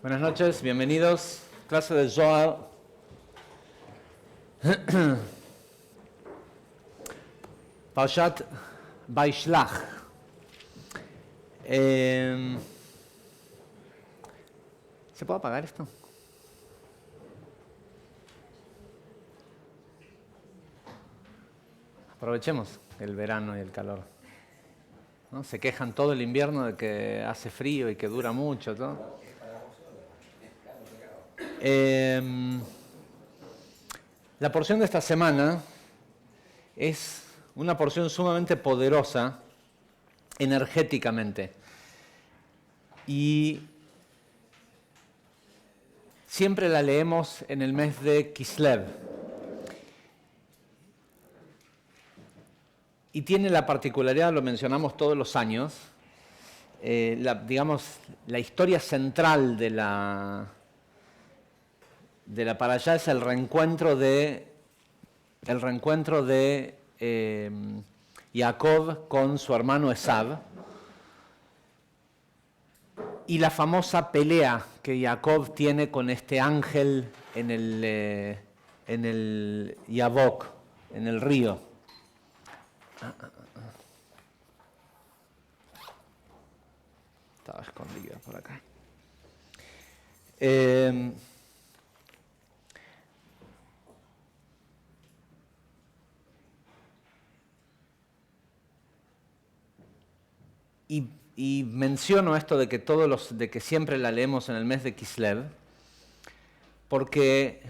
Buenas noches, bienvenidos. Clase de Zohar. Parashat Vaishlach. ¿Se puede apagar esto? Aprovechemos el verano y el calor, ¿no? Se quejan todo el invierno de que hace frío y que dura mucho, ¿no? La porción de esta semana es una porción sumamente poderosa energéticamente y siempre la leemos en el mes de Kislev y tiene la particularidad, lo mencionamos todos los años, la historia central de la parashá es el reencuentro de Jacob con su hermano Esav y la famosa pelea que Jacob tiene con este ángel en el Yabok, en el río. Estaba escondida por acá. Y menciono esto de que siempre la leemos en el mes de Kislev, porque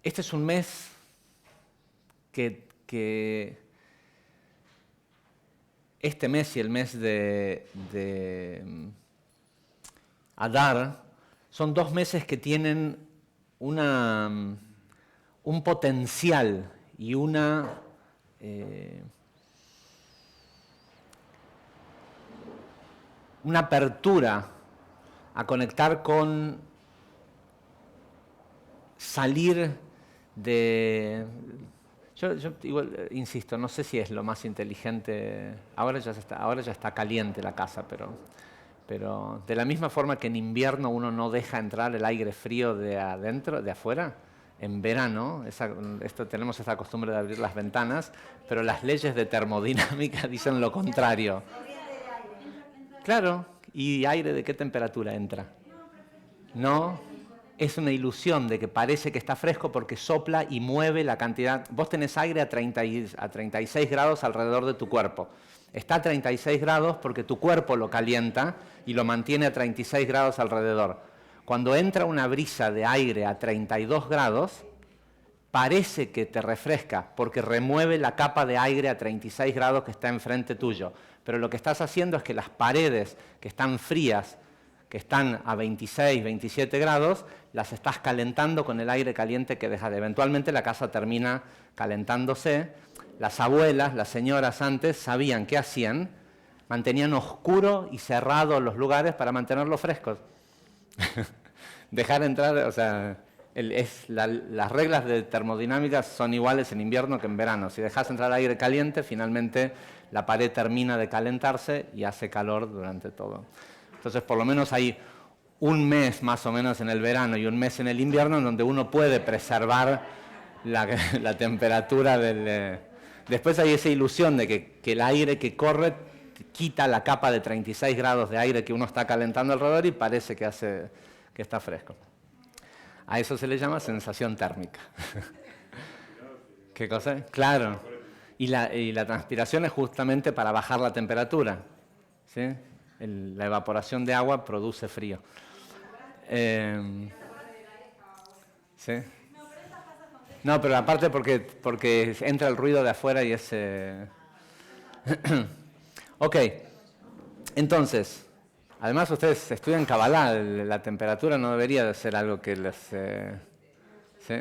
este es un mes que este mes y el mes de Adar son dos meses que tienen un potencial y una apertura a conectar con salir de... Yo igual insisto, no sé si es lo más inteligente, ahora ya está caliente la casa, pero de la misma forma que en invierno uno no deja entrar el aire frío de adentro, de afuera, en verano tenemos esa costumbre de abrir las ventanas, pero las leyes de termodinámica dicen lo contrario. Claro, ¿y aire de qué temperatura entra? No, es una ilusión de que parece que está fresco porque sopla y mueve la cantidad. Vos tenés aire a 36 grados alrededor de tu cuerpo. Está a 36 grados porque tu cuerpo lo calienta y lo mantiene a 36 grados alrededor. Cuando entra una brisa de aire a 32 grados, parece que te refresca porque remueve la capa de aire a 36 grados que está enfrente tuyo. Pero lo que estás haciendo es que las paredes que están frías, que están a 26, 27 grados, las estás calentando con el aire caliente que dejas. Eventualmente la casa termina calentándose. Las abuelas, las señoras antes sabían qué hacían, mantenían oscuro y cerrados los lugares para mantenerlos frescos. Dejar entrar, o sea, las reglas de termodinámica son iguales en invierno que en verano. Si dejas entrar aire caliente, finalmente la pared termina de calentarse y hace calor durante todo. Entonces, por lo menos hay un mes más o menos en el verano y un mes en el invierno en donde uno puede preservar la temperatura del... Después hay esa ilusión de que el aire que corre quita la capa de 36 grados de aire que uno está calentando alrededor y parece que está fresco. A eso se le llama sensación térmica. ¿Qué cosa? Claro. Y la transpiración es justamente para bajar la temperatura, ¿sí? La evaporación de agua produce frío. ¿Sí? No, pero aparte porque entra el ruido de afuera y es... Ok, entonces, además ustedes estudian Kabbalah, la temperatura no debería de ser algo que les... ¿sí?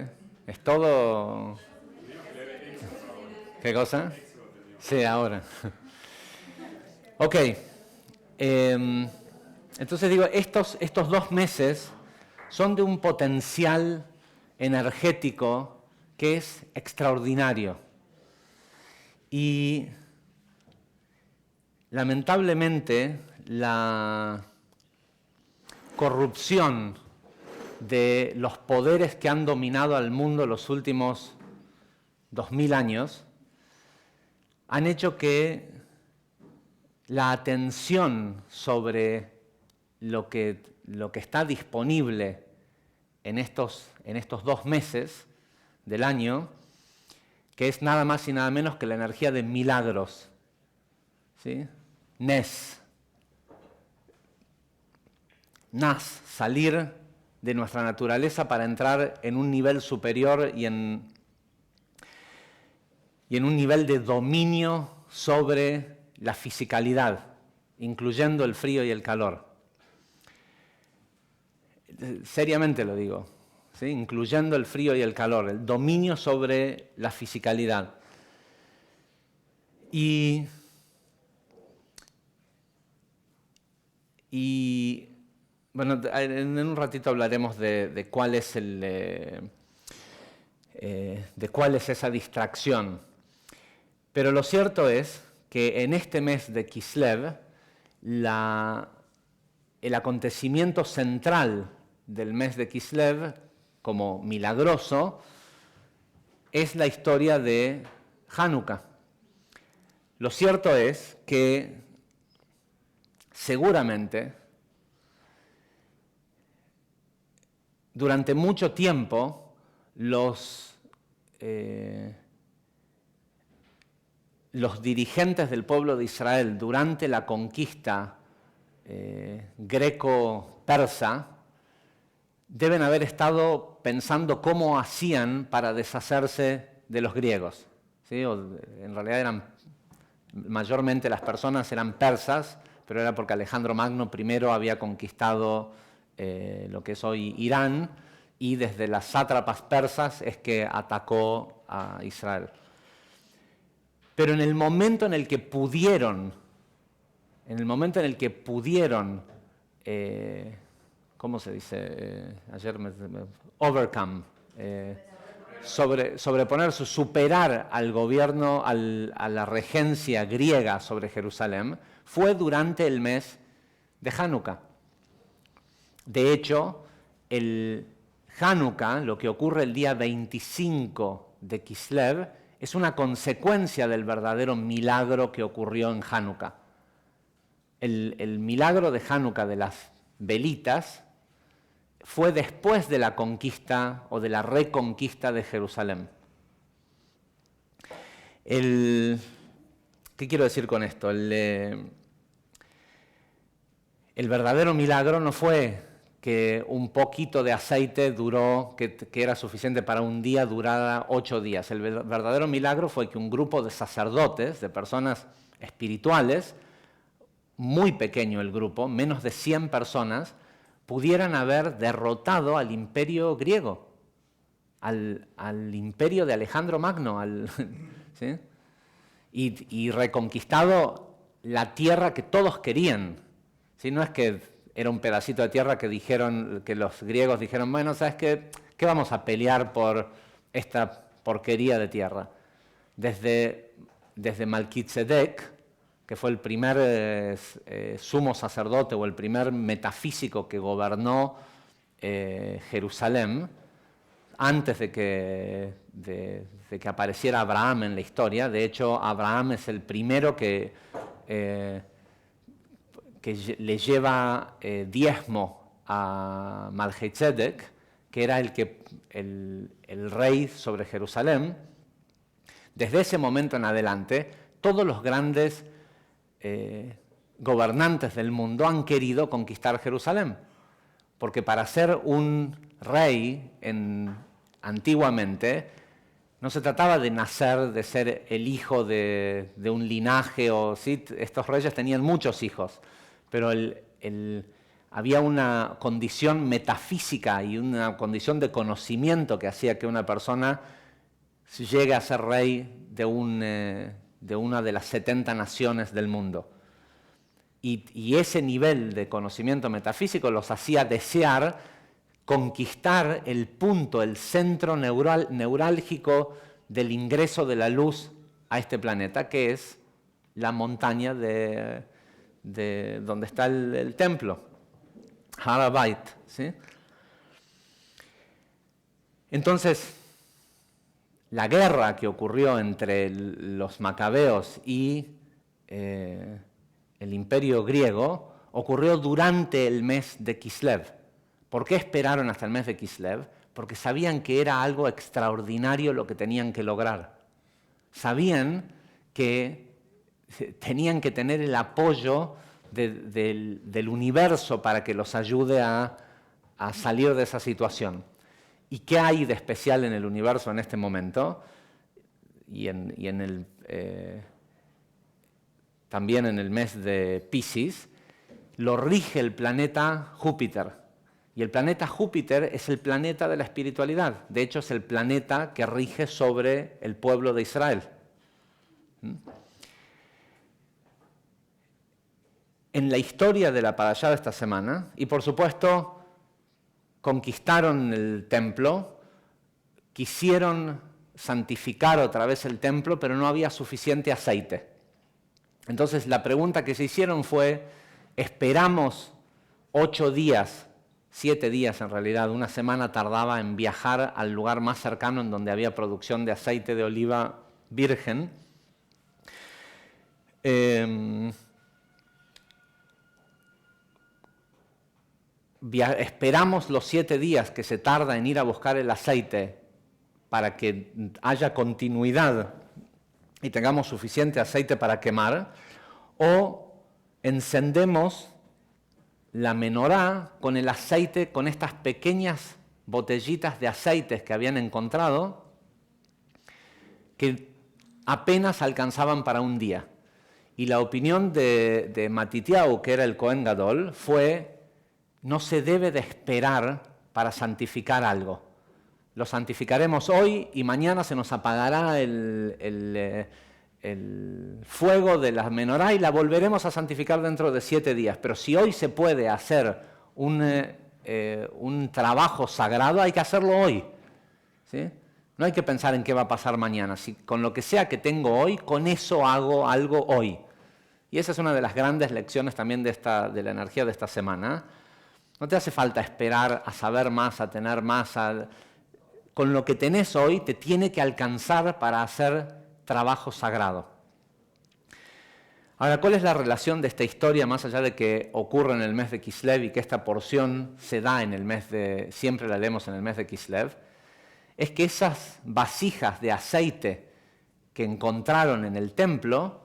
Es todo... ¿Qué cosa? Sí, ahora. Ok. Entonces digo, estos 2 meses son de un potencial energético que es extraordinario. Y lamentablemente corrupción de los poderes que han dominado al mundo los últimos 2000 años han hecho que la atención sobre lo que está disponible en estos 2 meses del año, que es nada más y nada menos que la energía de milagros, ¿sí? Nas, salir de nuestra naturaleza para entrar en un nivel superior y en un nivel de dominio sobre la fisicalidad, incluyendo el frío y el calor. Seriamente lo digo, ¿sí? Incluyendo el frío y el calor, el dominio sobre la fisicalidad. Y bueno, en un ratito hablaremos de cuál es de cuál es esa distracción. Pero lo cierto es que en este mes de Kislev, el acontecimiento central del mes de Kislev, como milagroso, es la historia de Hanukkah. Lo cierto es que seguramente durante mucho tiempo los dirigentes del pueblo de Israel durante la conquista greco-persa deben haber estado pensando cómo hacían para deshacerse de los griegos, ¿sí? En realidad mayormente las personas eran persas, pero era porque Alejandro Magno primero había conquistado lo que es hoy Irán, y desde las sátrapas persas es que atacó a Israel. Pero en el momento en el que pudieron, ¿cómo se dice? Overcome, sobreponerse, superar al gobierno, a la regencia griega sobre Jerusalén, fue durante el mes de Hanukkah. De hecho, el Hanukkah, lo que ocurre el día 25 de Kislev, es una consecuencia del verdadero milagro que ocurrió en Hanukkah. El milagro de Hanukkah de las velitas fue después de la conquista o de la reconquista de Jerusalén. ¿Qué quiero decir con esto? El verdadero milagro no fue que un poquito de aceite duró, que era suficiente para un día, durara 8 días. El verdadero milagro fue que un grupo de sacerdotes, de personas espirituales, muy pequeño el grupo, menos de 100 personas, pudieran haber derrotado al imperio griego, al imperio de Alejandro Magno, ¿sí? y reconquistado la tierra que todos querían. ¿Sí? No es que era un pedacito de tierra que los griegos dijeron, bueno, ¿sabes qué? ¿Qué vamos a pelear por esta porquería de tierra? Desde Melquisedec, que fue el primer sumo sacerdote o el primer metafísico que gobernó Jerusalén, antes de que apareciera Abraham en la historia. De hecho, Abraham es el primero que le lleva diezmo a Melquisedec, que era el rey sobre Jerusalén. Desde ese momento en adelante, todos los grandes gobernantes del mundo han querido conquistar Jerusalén, porque para ser un rey antiguamente no se trataba de nacer, de ser el hijo de un linaje, ¿sí? Estos reyes tenían muchos hijos, pero había una condición metafísica y una condición de conocimiento que hacía que una persona llegue a ser rey de una de las 70 naciones del mundo. Y ese nivel de conocimiento metafísico los hacía desear conquistar el punto, el centro neurálgico del ingreso de la luz a este planeta, que es la montaña de donde está el templo. Har Habait, ¿sí? Entonces, la guerra que ocurrió entre los macabeos y el imperio griego ocurrió durante el mes de Kislev. ¿Por qué esperaron hasta el mes de Kislev? Porque sabían que era algo extraordinario lo que tenían que lograr. Sabían que tenían que tener el apoyo del universo para que los ayude a salir de esa situación. ¿Y qué hay de especial en el universo en este momento? También en el mes de Piscis, lo rige el planeta Júpiter. Y el planeta Júpiter es el planeta de la espiritualidad. De hecho, es el planeta que rige sobre el pueblo de Israel. En la historia de la parashá de esta semana, y por supuesto, conquistaron el templo, quisieron santificar otra vez el templo, pero no había suficiente aceite. Entonces la pregunta que se hicieron fue, ¿esperamos 8 días, 7 días en realidad, una semana tardaba en viajar al lugar más cercano en donde había producción de aceite de oliva virgen? Esperamos los 7 días que se tarda en ir a buscar el aceite para que haya continuidad y tengamos suficiente aceite para quemar, o encendemos la menorá con el aceite, con estas pequeñas botellitas de aceites que habían encontrado, que apenas alcanzaban para un día. Y la opinión de Matitiau, que era el Cohen Gadol, fue: no se debe de esperar para santificar algo. Lo santificaremos hoy y mañana se nos apagará el fuego de la menorá y la volveremos a santificar dentro de 7 días. Pero si hoy se puede hacer un trabajo sagrado, hay que hacerlo hoy, ¿sí? No hay que pensar en qué va a pasar mañana. Si con lo que sea que tengo hoy, con eso hago algo hoy. Y esa es una de las grandes lecciones también de la energía de esta semana. No te hace falta esperar a saber más, a tener más. Con lo que tenés hoy te tiene que alcanzar para hacer trabajo sagrado. Ahora, ¿cuál es la relación de esta historia, más allá de que ocurre en el mes de Kislev y que esta porción se da en el mes siempre la leemos en el mes de Kislev? Es que esas vasijas de aceite que encontraron en el templo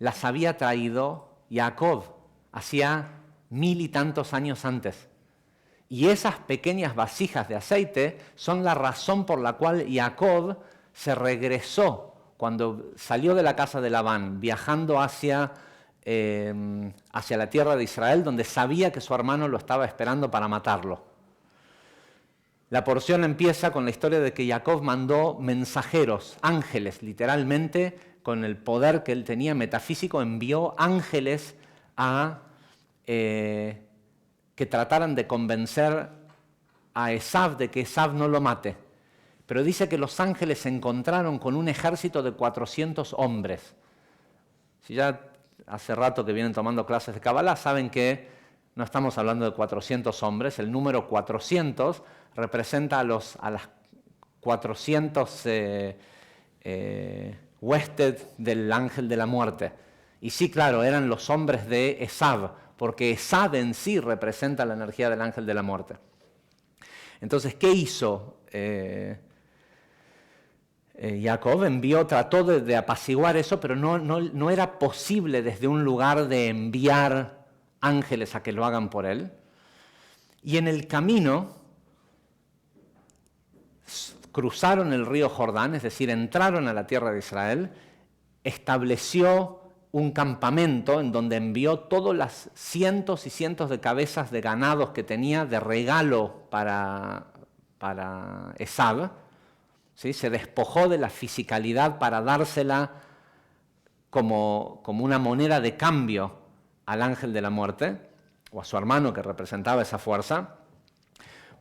las había traído Jacob hacía 1000 y tantos años antes. Y esas pequeñas vasijas de aceite son la razón por la cual Jacob se regresó cuando salió de la casa de Labán, viajando hacia la tierra de Israel, donde sabía que su hermano lo estaba esperando para matarlo. La porción empieza con la historia de que Jacob mandó mensajeros, ángeles, literalmente, con el poder que él tenía metafísico, envió ángeles que trataran de convencer a Esav de que Esav no lo mate. Pero dice que los ángeles se encontraron con un ejército de 400 hombres. Si ya hace rato que vienen tomando clases de Kabbalah, saben que no estamos hablando de 400 hombres. El número 400 representa a las 400 huestes del ángel de la muerte. Y sí, claro, eran los hombres de Esav, porque Esav en sí representa la energía del ángel de la muerte. Entonces, ¿qué hizo Jacob? Trató de apaciguar eso, pero no era posible desde un lugar de enviar ángeles a que lo hagan por él. Y en el camino cruzaron el río Jordán, es decir, entraron a la tierra de Israel, estableció un campamento en donde envió todas las cientos y cientos de cabezas de ganados que tenía de regalo para Esav, ¿sí? Se despojó de la fisicalidad para dársela como una moneda de cambio al ángel de la muerte, o a su hermano que representaba esa fuerza.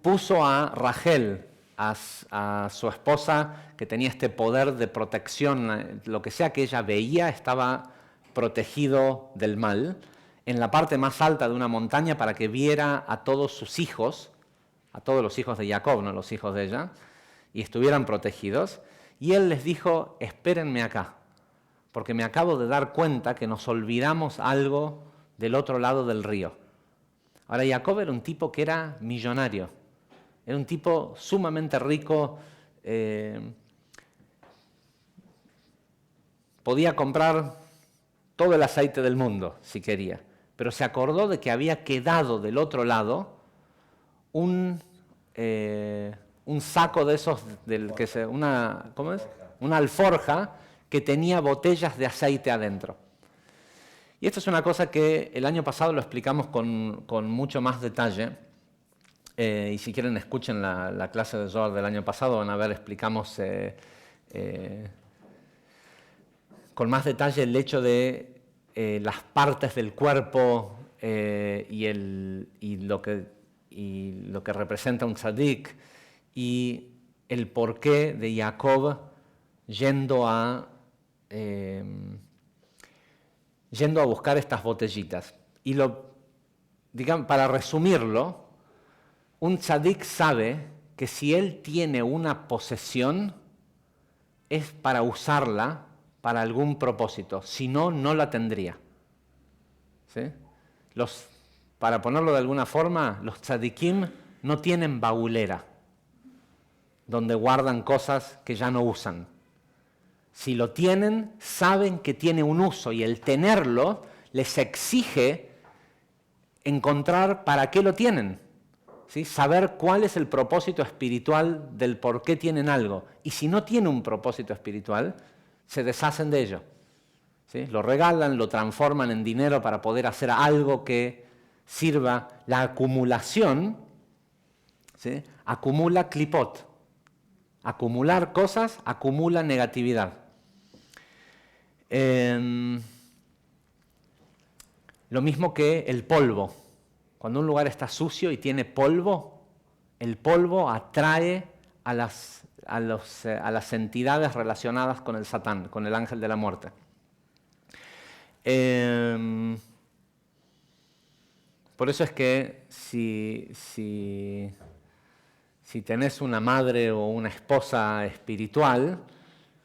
Puso a Rachel, a su esposa, que tenía este poder de protección, lo que sea que ella veía estaba protegido del mal. en la parte más alta de una montaña para que viera a todos sus hijos, a todos los hijos de Jacob, no los hijos de ella, y estuvieran protegidos. Y él les dijo, espérenme acá, porque me acabo de dar cuenta que nos olvidamos algo del otro lado del río. Ahora, Jacob era un tipo que era millonario, era un tipo sumamente rico, podía comprar todo el aceite del mundo, si quería, pero se acordó de que había quedado del otro lado un saco de esos, ¿cómo es? Una alforja que tenía botellas de aceite adentro. Y esto es una cosa que el año pasado lo explicamos con mucho más detalle, y si quieren escuchen la clase de Zohar del año pasado, van a ver, explicamos con más detalle el hecho de las partes del cuerpo y lo que representa un tzadik, y el porqué de Jacob yendo a buscar estas botellitas. Y digamos, para resumirlo, un tzadik sabe que si él tiene una posesión es para usarla para algún propósito, si no, no la tendría. ¿Sí? Para ponerlo de alguna forma, los tzadikim no tienen baulera, donde guardan cosas que ya no usan. Si lo tienen, saben que tiene un uso, y el tenerlo les exige encontrar para qué lo tienen. ¿Sí? Saber cuál es el propósito espiritual del por qué tienen algo. Y si no tiene un propósito espiritual, se deshacen de ello. ¿Sí? Lo regalan, lo transforman en dinero para poder hacer algo que sirva. La acumulación, ¿sí? Acumula clipot. Acumular cosas acumula negatividad. Lo mismo que el polvo. Cuando un lugar está sucio y tiene polvo, el polvo atrae a las entidades relacionadas con el Satán, con el ángel de la muerte. Por eso es que si tenés una madre o una esposa espiritual,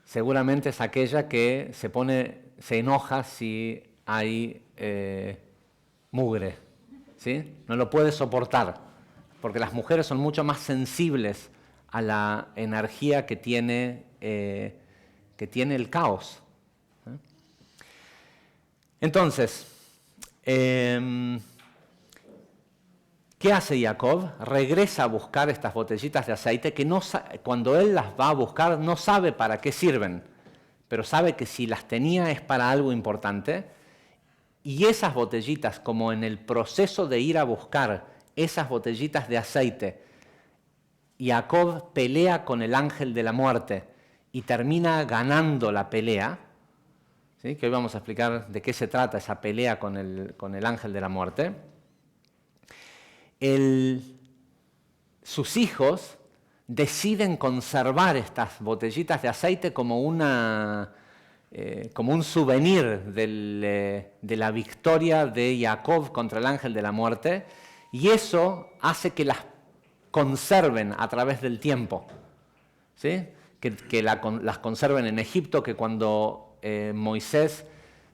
seguramente es aquella que se enoja si hay mugre. ¿Sí? No lo puede soportar, porque las mujeres son mucho más sensibles a la energía que tiene el caos. Entonces, ¿qué hace Jacob? Regresa a buscar estas botellitas de aceite que cuando él las va a buscar no sabe para qué sirven, pero sabe que si las tenía es para algo importante. Y esas botellitas, como en el proceso de ir a buscar esas botellitas de aceite, Jacob pelea con el ángel de la muerte y termina ganando la pelea, ¿sí? Que hoy vamos a explicar de qué se trata esa pelea con el ángel de la muerte. Sus hijos deciden conservar estas botellitas de aceite como un souvenir de la victoria de Jacob contra el ángel de la muerte, y eso hace que las conserven a través del tiempo. ¿Sí? Que las conserven en Egipto, que cuando Moisés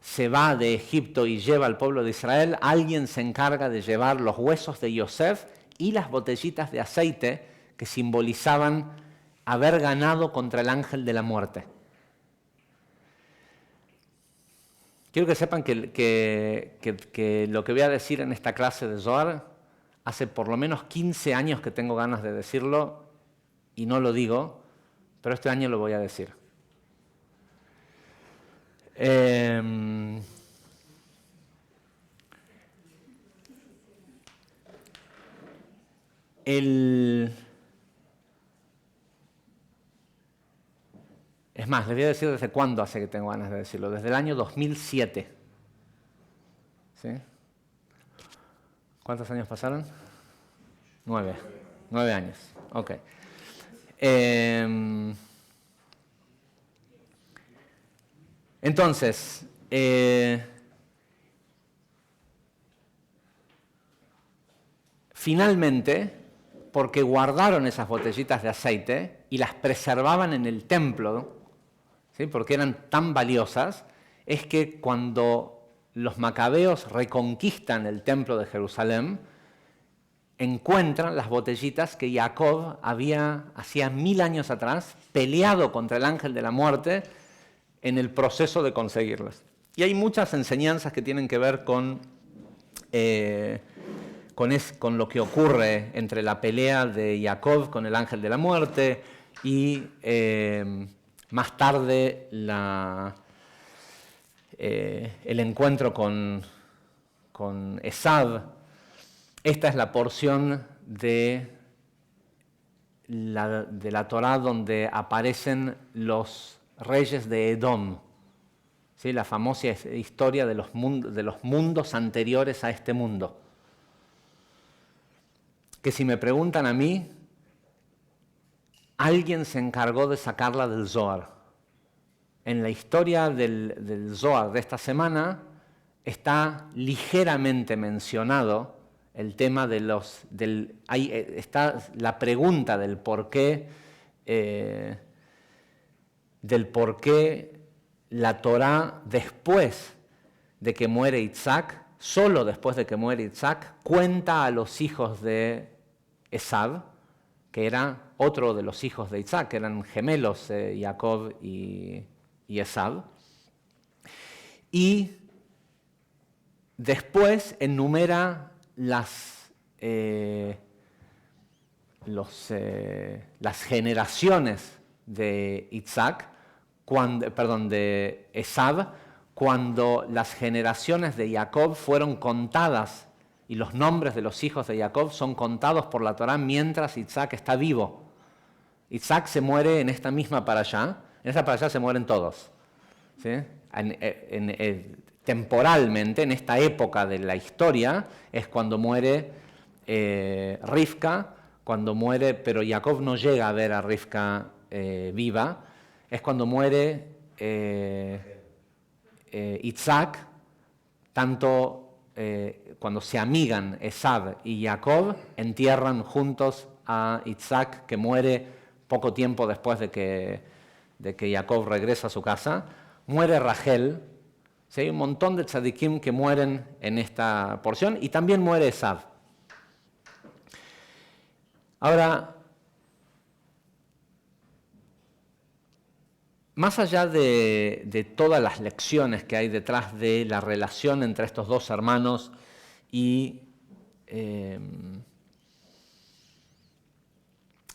se va de Egipto y lleva al pueblo de Israel, alguien se encarga de llevar los huesos de Yosef y las botellitas de aceite que simbolizaban haber ganado contra el ángel de la muerte. Quiero que sepan que lo que voy a decir en esta clase de Zohar, hace por lo menos 15 años que tengo ganas de decirlo y no lo digo, pero este año lo voy a decir. Es más, les voy a decir desde cuándo hace que tengo ganas de decirlo. Desde el año 2007. ¿Sí? ¿Cuántos años pasaron? 9. 9 años. Ok. Entonces, finalmente, porque guardaron esas botellitas de aceite y las preservaban en el templo, ¿sí? Porque eran tan valiosas, es que cuando los macabeos reconquistan el templo de Jerusalén, encuentran las botellitas que Jacob había, hacía 1000 años atrás, peleado contra el ángel de la muerte en el proceso de conseguirlas. Y hay muchas enseñanzas que tienen que ver con lo que ocurre entre la pelea de Jacob con el ángel de la muerte y más tarde el encuentro con Esav. Esta es la porción de la Torá donde aparecen los reyes de Edom, ¿sí? La famosa historia de los mundos anteriores a este mundo. Que si me preguntan a mí, alguien se encargó de sacarla del Zohar. En la historia del Zohar de esta semana está ligeramente mencionado el tema ahí está la pregunta del por qué la Torá, después de que muere Isaac, solo después de que muere Isaac, cuenta a los hijos de Esav, que era otro de los hijos de Isaac, que eran gemelos, Jacob y Esav, y después enumera las generaciones de de Esav, cuando las generaciones de Jacob fueron contadas y los nombres de los hijos de Jacob son contados por la Torá mientras Isaac está vivo. Isaac se muere en esta misma parashá, en esta parashá se mueren todos, ¿sí? Temporalmente, en esta época de la historia, es cuando muere Rivka, pero Jacob no llega a ver a Rivka viva, es cuando muere Isaac, cuando se amigan Esav y Jacob, entierran juntos a Isaac, que muere poco tiempo después de que Jacob regresa a su casa. Muere Rachel. ¿Sí? Hay un montón de tzadikim que mueren en esta porción, y también muere Esav. Ahora, más allá de todas las lecciones que hay detrás de la relación entre estos dos hermanos y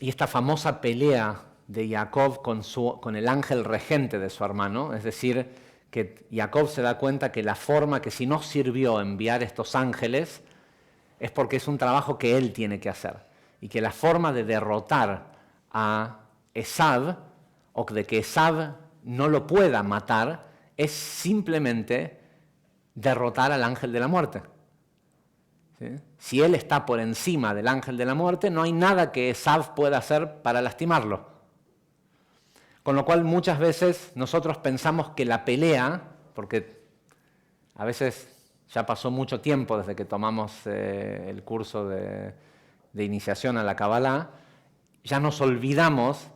esta famosa pelea de Jacob con el ángel regente de su hermano, es decir, que Jacob se da cuenta que la forma que si no sirvió enviar estos ángeles es porque es un trabajo que él tiene que hacer, y que la forma de derrotar a Esav, o de que Esav no lo pueda matar, es simplemente derrotar al ángel de la muerte. ¿Sí? Si él está por encima del ángel de la muerte, no hay nada que Esav pueda hacer para lastimarlo. Con lo cual muchas veces nosotros pensamos que la pelea, porque a veces ya pasó mucho tiempo desde que tomamos el curso de iniciación a la Kabbalah, ya nos olvidamos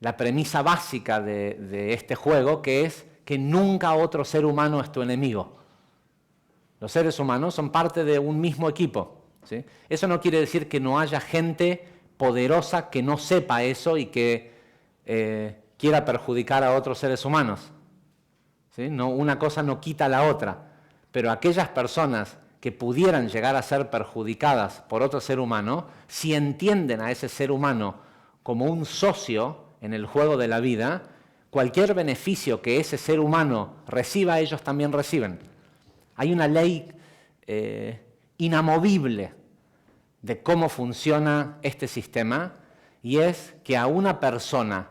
la premisa básica de este juego, que es que nunca otro ser humano es tu enemigo. Los seres humanos son parte de un mismo equipo, ¿sí? Eso no quiere decir que no haya gente poderosa que no sepa eso y que quiera perjudicar a otros seres humanos, ¿sí? No, una cosa no quita la otra, pero aquellas personas que pudieran llegar a ser perjudicadas por otro ser humano, si entienden a ese ser humano como un socio en el juego de la vida, cualquier beneficio que ese ser humano reciba, ellos también reciben. Hay una ley inamovible de cómo funciona este sistema, y es que a una persona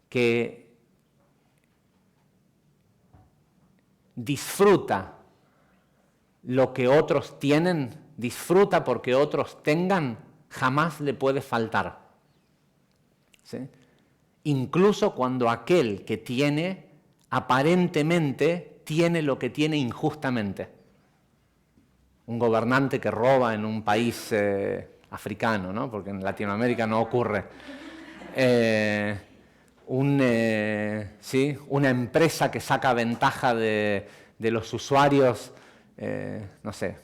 que disfruta lo que otros tienen, disfruta porque otros tengan, jamás le puede faltar. ¿Sí? Incluso cuando aquel que tiene, aparentemente, tiene lo que tiene injustamente. Un gobernante que roba en un país africano, ¿no? Porque en Latinoamérica no ocurre. ¿Sí? Una empresa que saca ventaja de los usuarios, no sé,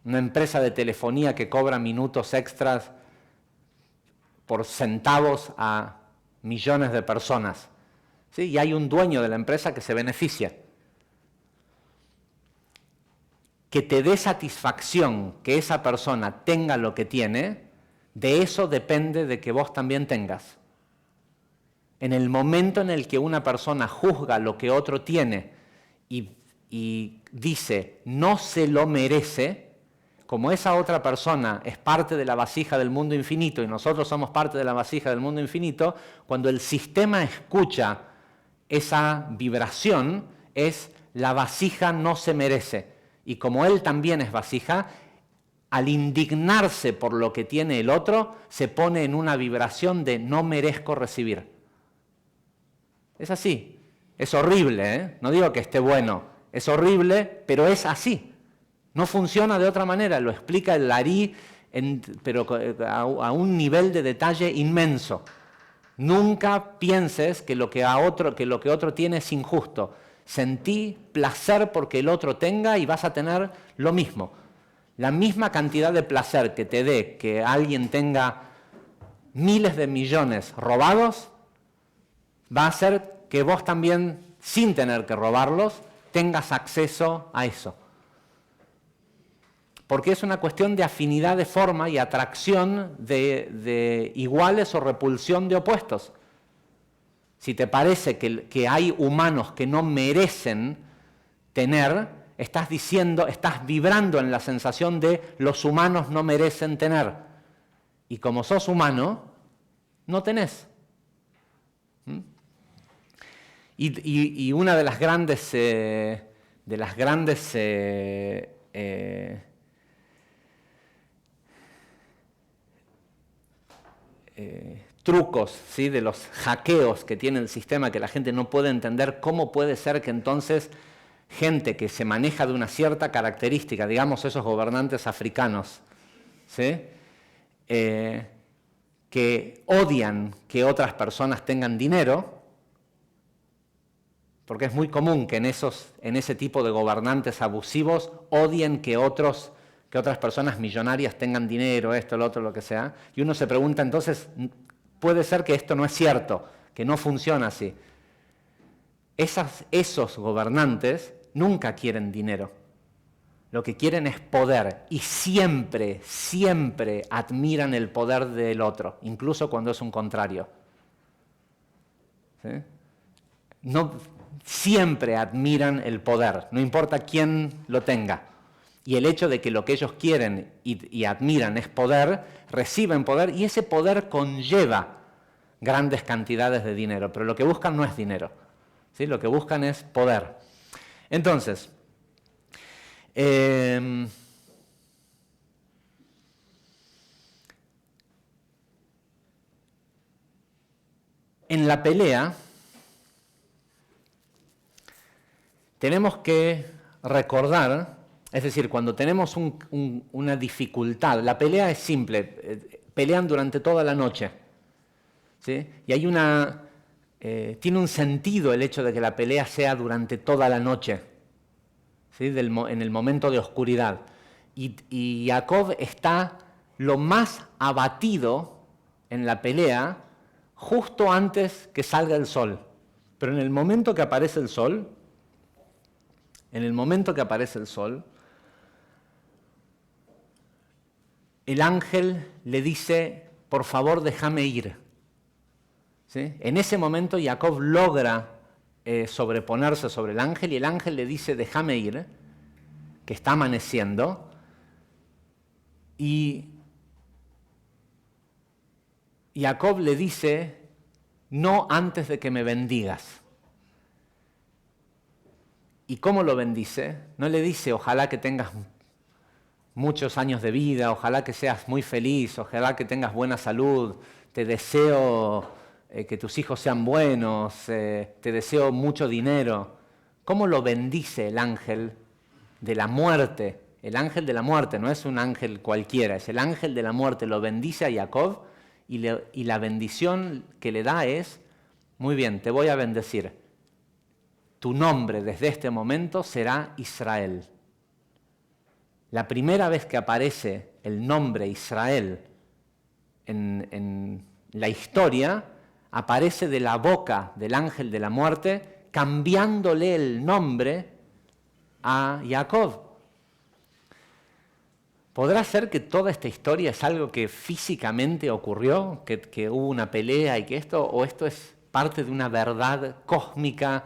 una empresa de telefonía que cobra minutos extras por centavos a millones de personas, ¿sí? Y hay un dueño de la empresa que se beneficia. Que te dé satisfacción que esa persona tenga lo que tiene, de eso depende de que vos también tengas. En el momento en el que una persona juzga lo que otro tiene y dice no se lo merece, como esa otra persona es parte de la vasija del mundo infinito y nosotros somos parte de la vasija del mundo infinito, cuando el sistema escucha esa vibración es la vasija no se merece. Y como él también es vasija, al indignarse por lo que tiene el otro, se pone en una vibración de no merezco recibir. Es así. Es horrible, ¿eh? No digo que esté bueno. Es horrible, pero es así. No funciona de otra manera. Lo explica el Larí, pero a un nivel de detalle inmenso. Nunca pienses que lo que otro tiene es injusto. Sentí placer porque el otro tenga y vas a tener lo mismo. La misma cantidad de placer que te dé que alguien tenga miles de millones robados, va a hacer que vos también, sin tener que robarlos, tengas acceso a eso. Porque es una cuestión de afinidad de forma y atracción de iguales o repulsión de opuestos. Si te parece que hay humanos que no merecen tener, estás vibrando en la sensación de los humanos no merecen tener. Y como sos humano, no tenés. Y una de las grandes, trucos, ¿sí? De los hackeos que tiene el sistema, que la gente no puede entender cómo puede ser que entonces gente que se maneja de una cierta característica, digamos esos gobernantes africanos, ¿sí? Que odian que otras personas tengan dinero, porque es muy común que en ese tipo de gobernantes abusivos odien que otras personas millonarias tengan dinero, esto, lo otro, lo que sea. Y uno se pregunta entonces, puede ser que esto no es cierto, que no funciona así. Esos gobernantes nunca quieren dinero. Lo que quieren es poder y siempre, siempre admiran el poder del otro, incluso cuando es un contrario. ¿Sí? No, siempre admiran el poder, no importa quién lo tenga. Y el hecho de que lo que ellos quieren y admiran es poder, reciben poder y ese poder conlleva grandes cantidades de dinero. Pero lo que buscan no es dinero, ¿sí? Lo que buscan es poder. Entonces, en la pelea tenemos que recordar, es decir, cuando tenemos una dificultad, la pelea es simple, pelean durante toda la noche, ¿sí? Y hay tiene un sentido el hecho de que la pelea sea durante toda la noche, ¿sí? En el momento de oscuridad. Y Jacob está lo más abatido en la pelea justo antes que salga el sol. Pero en el momento que aparece el sol, el ángel le dice, por favor, déjame ir. ¿Sí? En ese momento Jacob logra sobreponerse sobre el ángel y el ángel le dice, déjame ir, que está amaneciendo. Y Jacob le dice, no antes de que me bendigas. ¿Y cómo lo bendice? No le dice, ojalá que tengas muchos años de vida, ojalá que seas muy feliz, ojalá que tengas buena salud, te deseo que tus hijos sean buenos, te deseo mucho dinero. ¿Cómo lo bendice el ángel de la muerte el ángel de la muerte, no es un ángel cualquiera, es el ángel de la muerte, lo bendice a Jacob y la bendición que le da es, muy bien, te voy a bendecir, tu nombre desde este momento será Israel. La primera vez que aparece el nombre Israel en la historia, aparece de la boca del ángel de la muerte, cambiándole el nombre a Jacob. ¿Podrá ser que toda esta historia es algo que físicamente ocurrió, que hubo una pelea y que esto, o esto es parte de una verdad cósmica,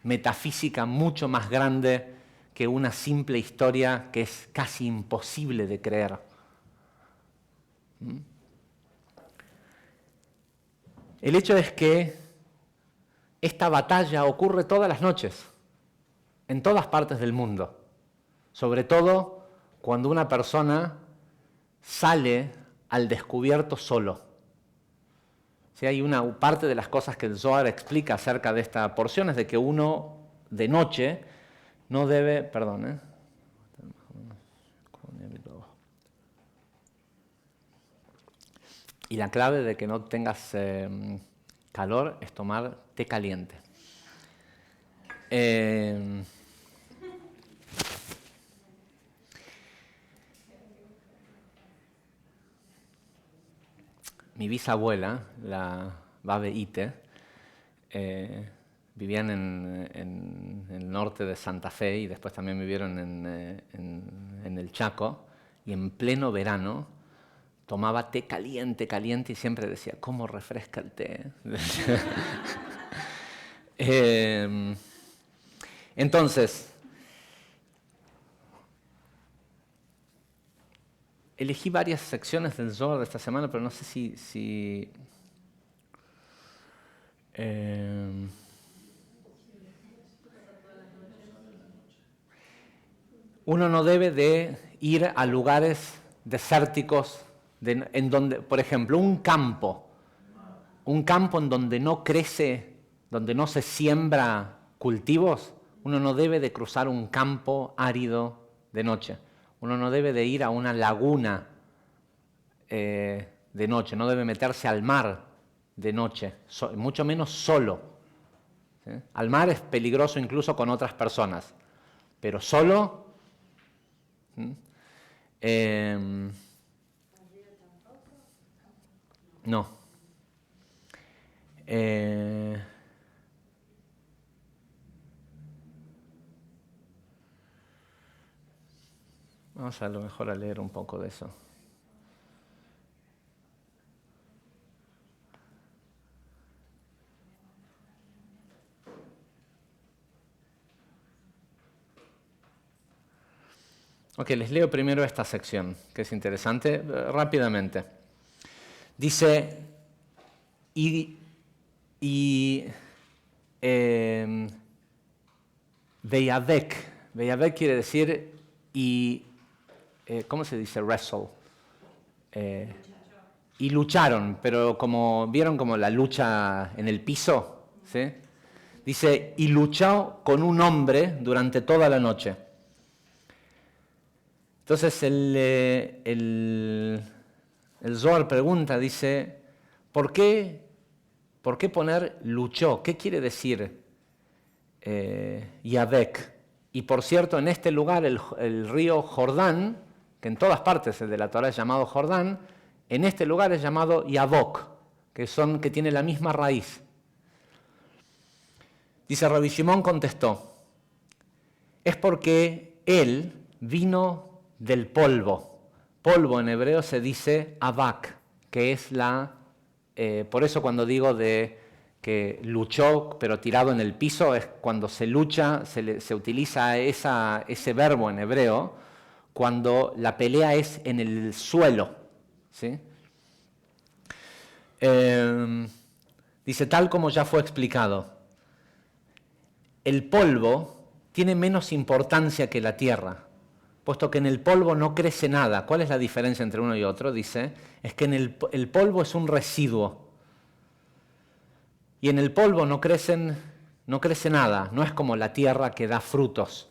metafísica mucho más grande que una simple historia que es casi imposible de creer? El hecho es que esta batalla ocurre todas las noches, en todas partes del mundo, sobre todo cuando una persona sale al descubierto solo. ¿Sí? Hay una parte de las cosas que el Zohar explica acerca de esta porción, es de que uno de noche no debe, y la clave de que no tengas calor es tomar té caliente. Mi bisabuela, la Babe Ite, vivían en el norte de Santa Fe y después también vivieron en el Chaco, y en pleno verano tomaba té caliente, caliente, y siempre decía, ¿cómo refresca el té? Entonces, elegí varias secciones del Zohar de esta semana, pero no sé si uno no debe de ir a lugares desérticos, en donde, por ejemplo, un campo en donde no crece, donde no se siembra cultivos, uno no debe de cruzar un campo árido de noche. Uno no debe de ir a una laguna de noche, no debe meterse al mar de noche, mucho menos solo. ¿Sí? Al mar es peligroso incluso con otras personas, pero solo... no. Vamos a lo mejor a leer un poco de eso. Ok, les leo primero esta sección, que es interesante, rápidamente. Dice, Veyavek quiere decir, ¿cómo se dice wrestle? Y lucharon, pero como vieron como la lucha en el piso, ¿sí? Dice, y luchó con un hombre durante toda la noche. Entonces el Zohar pregunta, dice, ¿por qué poner luchó? ¿Qué quiere decir Yavek? Y por cierto, en este lugar, el río Jordán, que en todas partes de la Torah es llamado Jordán, en este lugar es llamado Yavok, que tiene la misma raíz. Dice, Rabbi Shimon contestó, es porque él vino del polvo. Polvo en hebreo se dice avak, que es por eso cuando digo de que luchó pero tirado en el piso, es cuando se lucha, se utiliza ese verbo en hebreo, cuando la pelea es en el suelo. ¿Sí? Dice, tal como ya fue explicado, el polvo tiene menos importancia que la tierra, puesto que en el polvo no crece nada. ¿Cuál es la diferencia entre uno y otro? Dice, es que el polvo es un residuo. Y en el polvo no crece nada, no es como la tierra que da frutos.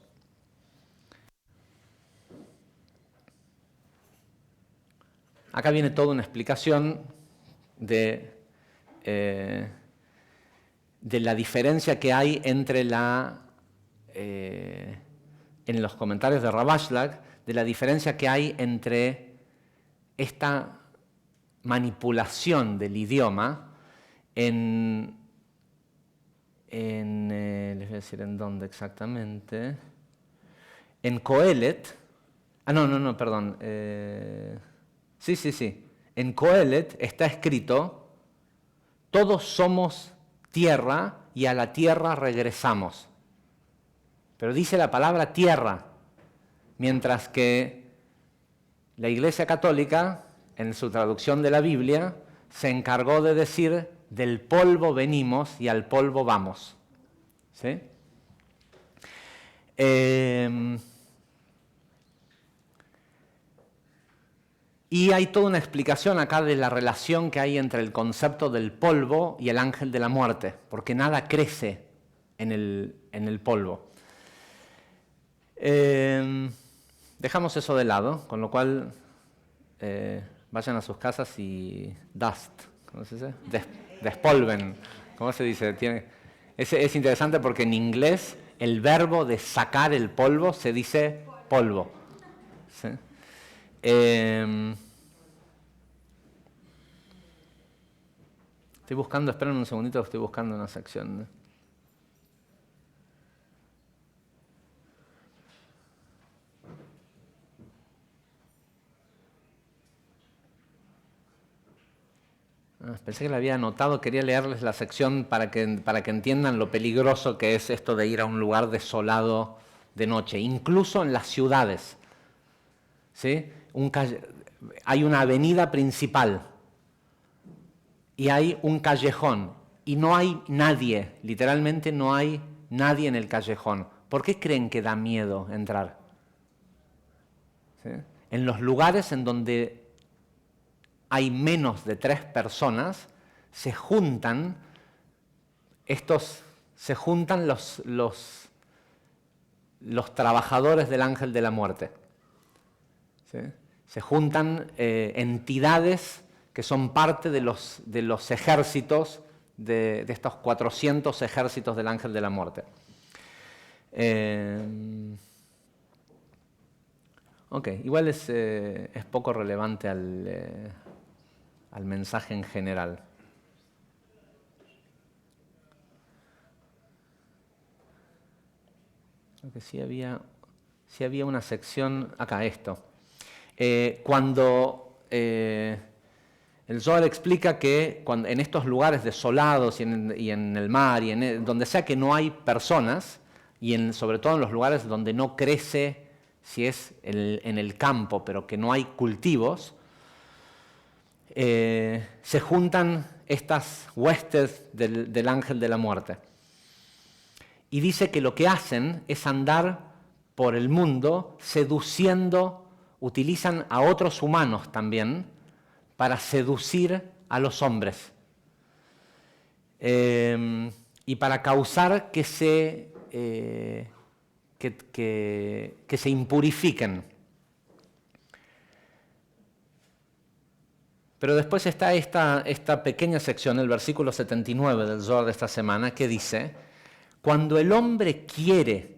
acá viene toda una explicación de la diferencia que hay entre en los comentarios de Ravashlag, de la diferencia que hay entre esta manipulación del idioma les voy a decir en dónde exactamente, en Coelet, perdón, sí, en Coelet está escrito, todos somos tierra y a la tierra regresamos. Pero dice la palabra tierra, mientras que la Iglesia Católica, en su traducción de la Biblia, se encargó de decir, del polvo venimos y al polvo vamos. ¿Sí? Y hay toda una explicación acá de la relación que hay entre el concepto del polvo y el ángel de la muerte, porque nada crece en el polvo. Dejamos eso de lado, con lo cual vayan a sus casas y ¿cómo se dice? Despolven. ¿Cómo se dice? Es interesante porque en inglés el verbo de sacar el polvo se dice polvo. ¿Sí? Estoy buscando, esperen un segundito, estoy buscando una sección, ¿no? Pensé que la había anotado, quería leerles la sección para que entiendan lo peligroso que es esto de ir a un lugar desolado de noche, incluso en las ciudades. ¿Sí? Hay una avenida principal y hay un callejón y no hay nadie, literalmente no hay nadie en el callejón. ¿Por qué creen que da miedo entrar? ¿Sí? En los lugares en donde hay menos de 3 personas, se juntan los trabajadores del ángel de la muerte. ¿Sí? Se juntan entidades que son parte de los ejércitos, de estos 400 ejércitos del ángel de la muerte. Igual es poco relevante al mensaje en general. Creo que sí había una sección, acá esto. Cuando el Zohar explica que en estos lugares desolados y en el mar, y donde sea que no hay personas, y sobre todo en los lugares donde no crece, si es en el campo, pero que no hay cultivos, se juntan estas huestes del ángel de la muerte. Y dice que lo que hacen es andar por el mundo seduciendo, utilizan a otros humanos también para seducir a los hombres y para causar que se impurifiquen. Pero después está esta pequeña sección, el versículo 79 del Zohar de esta semana, que dice, cuando el hombre quiere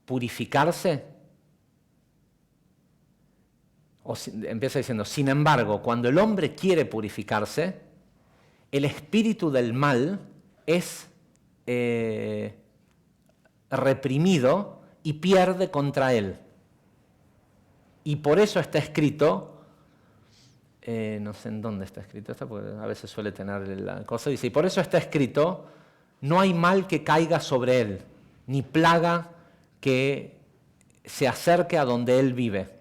purificarse, empieza diciendo, sin embargo, cuando el hombre quiere purificarse, el espíritu del mal es reprimido y pierde contra él. Y por eso está escrito, no sé en dónde está escrito esto, porque a veces suele tener la cosa, dice, y por eso está escrito, no hay mal que caiga sobre él, ni plaga que se acerque a donde él vive.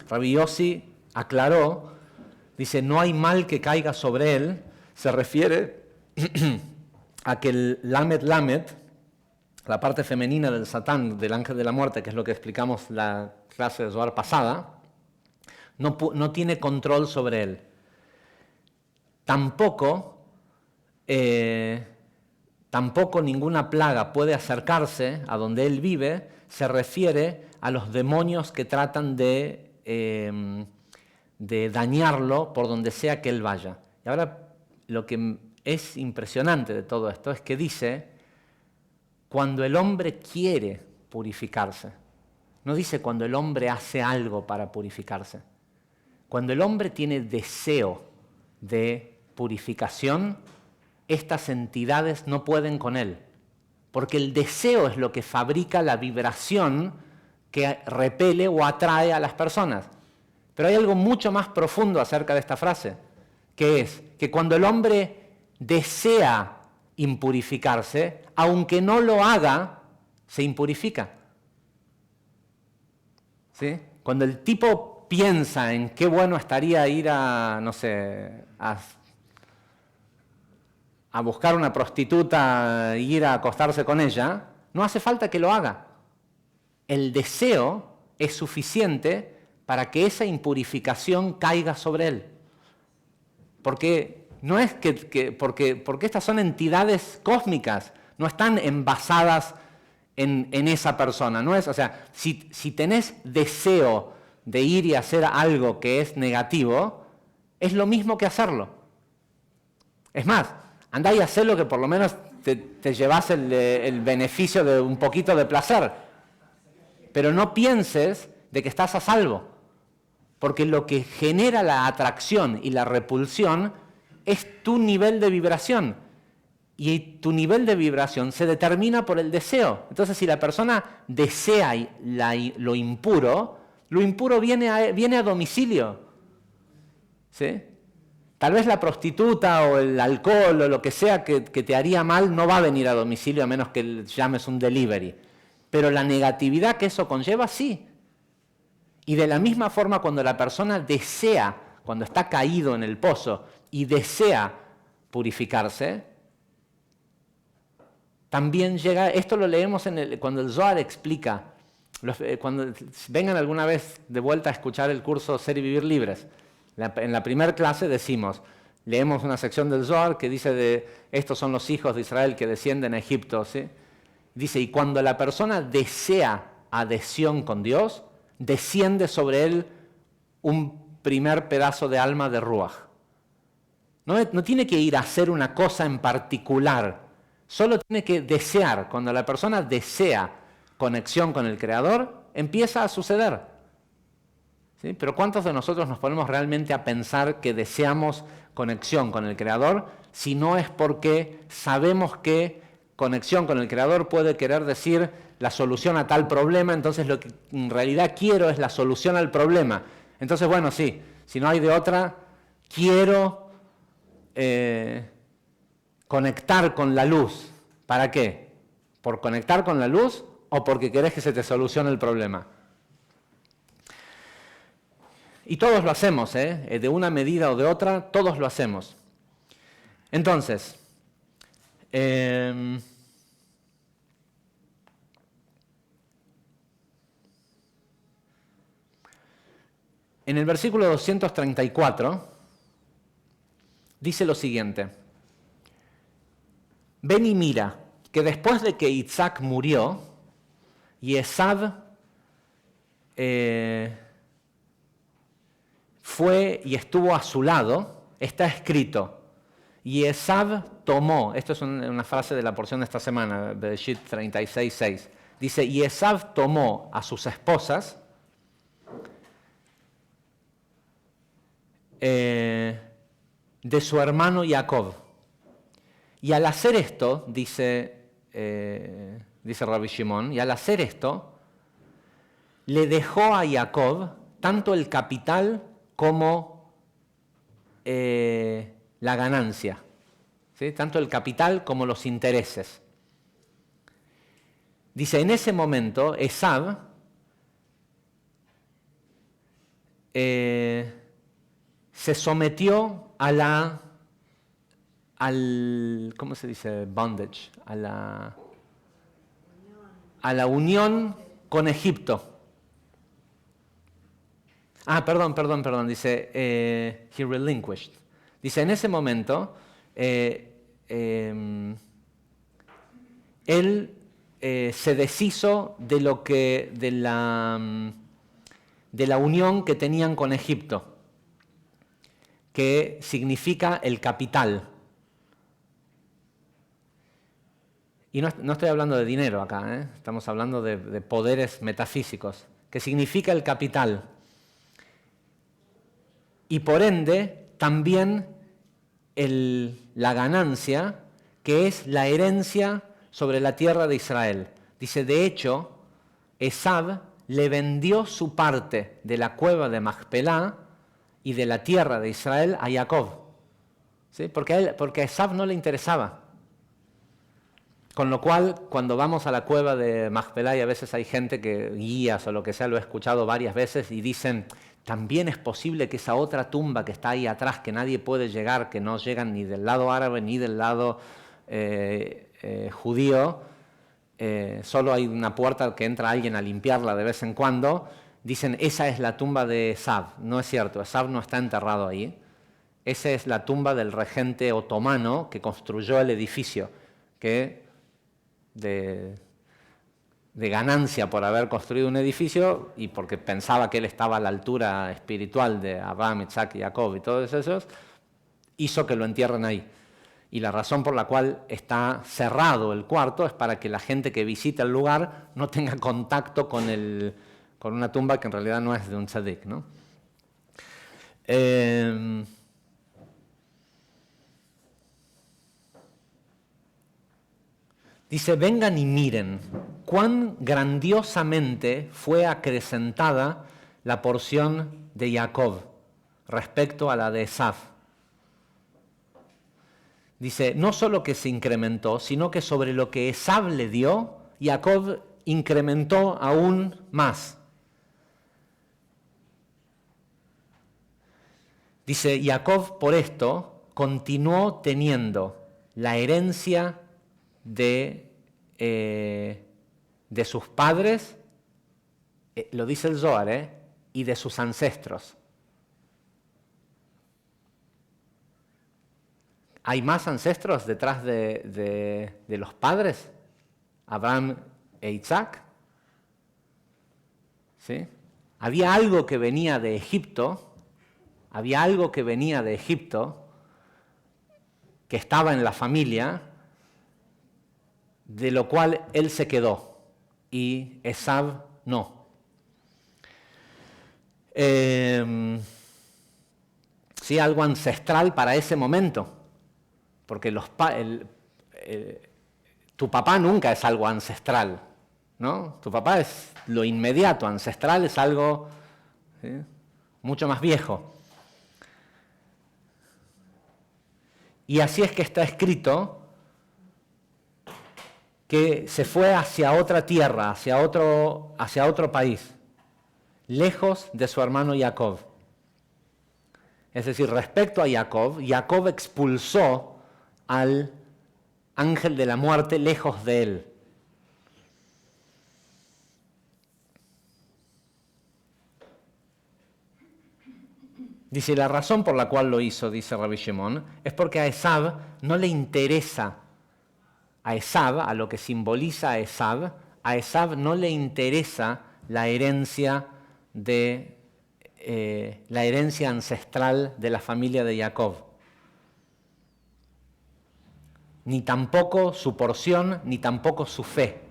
Rabbi Yossi aclaró, dice, no hay mal que caiga sobre él, se refiere a que el Lamed Lamed, la parte femenina del Satán, del ángel de la muerte, que es lo que explicamos la clase de Zohar pasada, no tiene control sobre él. Tampoco ninguna plaga puede acercarse a donde él vive, se refiere a los demonios que tratan de de dañarlo por donde sea que él vaya. Y ahora lo que es impresionante de todo esto es que dice, cuando el hombre quiere purificarse, no dice cuando el hombre hace algo para purificarse. Cuando el hombre tiene deseo de purificación, estas entidades no pueden con él, porque el deseo es lo que fabrica la vibración que repele o atrae a las personas. Pero hay algo mucho más profundo acerca de esta frase, que es que cuando el hombre desea impurificarse, aunque no lo haga, se impurifica. ¿Sí? Cuando el tipo piensa en qué bueno estaría ir a, no sé, a buscar una prostituta e ir a acostarse con ella, no hace falta que lo haga. El deseo es suficiente para que esa impurificación caiga sobre él. Porque no es porque estas son entidades cósmicas, no están envasadas en esa persona. No es, o sea, si tenés deseo de ir y hacer algo que es negativo, es lo mismo que hacerlo. Es más, andá y hacé lo que por lo menos te llevas el beneficio de un poquito de placer. Pero no pienses de que estás a salvo, porque lo que genera la atracción y la repulsión es tu nivel de vibración. Y tu nivel de vibración se determina por el deseo. Entonces, si la persona desea lo impuro viene a domicilio. ¿Sí? Tal vez la prostituta o el alcohol o lo que sea que te haría mal no va a venir a domicilio a menos que llames un delivery. Pero la negatividad que eso conlleva, sí. Y de la misma forma, cuando la persona desea, cuando está caído en el pozo y desea purificarse, también llega, esto lo leemos cuando el Zohar explica, cuando vengan alguna vez de vuelta a escuchar el curso Ser y Vivir Libres, en la primera clase decimos, leemos una sección del Zohar que dice estos son los hijos de Israel que descienden a Egipto, ¿sí? Dice, y cuando la persona desea adhesión con Dios, desciende sobre él un primer pedazo de alma de Ruach. No tiene que ir a hacer una cosa en particular, solo tiene que desear. Cuando la persona desea conexión con el Creador, empieza a suceder. ¿Sí? Pero ¿cuántos de nosotros nos ponemos realmente a pensar que deseamos conexión con el Creador si no es porque sabemos que conexión con el Creador puede querer decir la solución a tal problema, entonces lo que en realidad quiero es la solución al problema? Entonces, bueno, sí, si no hay de otra, quiero conectar con la luz. ¿Para qué? ¿Por conectar con la luz o porque querés que se te solucione el problema? Y todos lo hacemos, de una medida o de otra, todos lo hacemos. Entonces, en el versículo 234 dice lo siguiente: ven y mira que después de que Isaac murió y Esav fue y estuvo a su lado, está escrito, y Esav tomó, esto es una frase de la porción de esta semana, Bereshit 36:6, dice, y Esav tomó a sus esposas de su hermano Jacob. Y al hacer esto, dice Rabbi Shimon, y al hacer esto, le dejó a Jacob tanto el capital como la ganancia, ¿sí? Tanto el capital como los intereses. Dice, en ese momento, Esav se sometió al ¿cómo se dice? Bondage, a la unión con Egipto. Perdón, dice, he relinquished. Dice, en ese momento, él se deshizo de la unión que tenían con Egipto. que significa el capital. Y no estoy hablando de dinero acá, estamos hablando de poderes metafísicos, que significa el capital. Y por ende, también la ganancia, que es la herencia sobre la tierra de Israel. Dice, de hecho, Esav le vendió su parte de la cueva de Macpelá y de la tierra de Israel a Jacob. ¿Sí? Porque a Esav no le interesaba. Con lo cual, cuando vamos a la cueva de Macpelá, y a veces hay gente que, guías o lo que sea, lo he escuchado varias veces, y dicen, también es posible que esa otra tumba que está ahí atrás, que nadie puede llegar, que no llegan ni del lado árabe ni del lado judío, solo hay una puerta que entra alguien a limpiarla de vez en cuando, dicen, esa es la tumba de Esav. No es cierto, Esav no está enterrado ahí. Esa es la tumba del regente otomano que construyó el edificio, que de ganancia por haber construido un edificio y porque pensaba que él estaba a la altura espiritual de Abraham, Isaac y Jacob y todos esos, hizo que lo entierren ahí. Y la razón por la cual está cerrado el cuarto es para que la gente que visita el lugar no tenga contacto con una tumba que en realidad no es de un tzadik, ¿no? Dice, vengan y miren cuán grandiosamente fue acrecentada la porción de Jacob respecto a la de Esav. Dice, no solo que se incrementó, sino que sobre lo que Esav le dio, Jacob incrementó aún más. Dice, Jacob por esto continuó teniendo la herencia de sus padres, lo dice el Zohar, y de sus ancestros. ¿Hay más ancestros detrás de los padres? Abraham e Isaac. ¿Sí? Había algo que venía de Egipto, que estaba en la familia, de lo cual él se quedó y Esav no. Sí, algo ancestral para ese momento, porque tu papá nunca es algo ancestral, ¿no? Tu papá es lo inmediato, ancestral es algo, ¿sí?, mucho más viejo. Y así es que está escrito que se fue hacia otra tierra, hacia otro país, lejos de su hermano Jacob. Es decir, respecto a Jacob, Jacob expulsó al ángel de la muerte lejos de él. Dice, la razón por la cual lo hizo, dice Rabbi Shimon, es porque a Esav no le interesa. A Esav, a lo que simboliza a Esav no le interesa la herencia ancestral de la familia de Jacob. Ni tampoco su porción, ni tampoco su fe.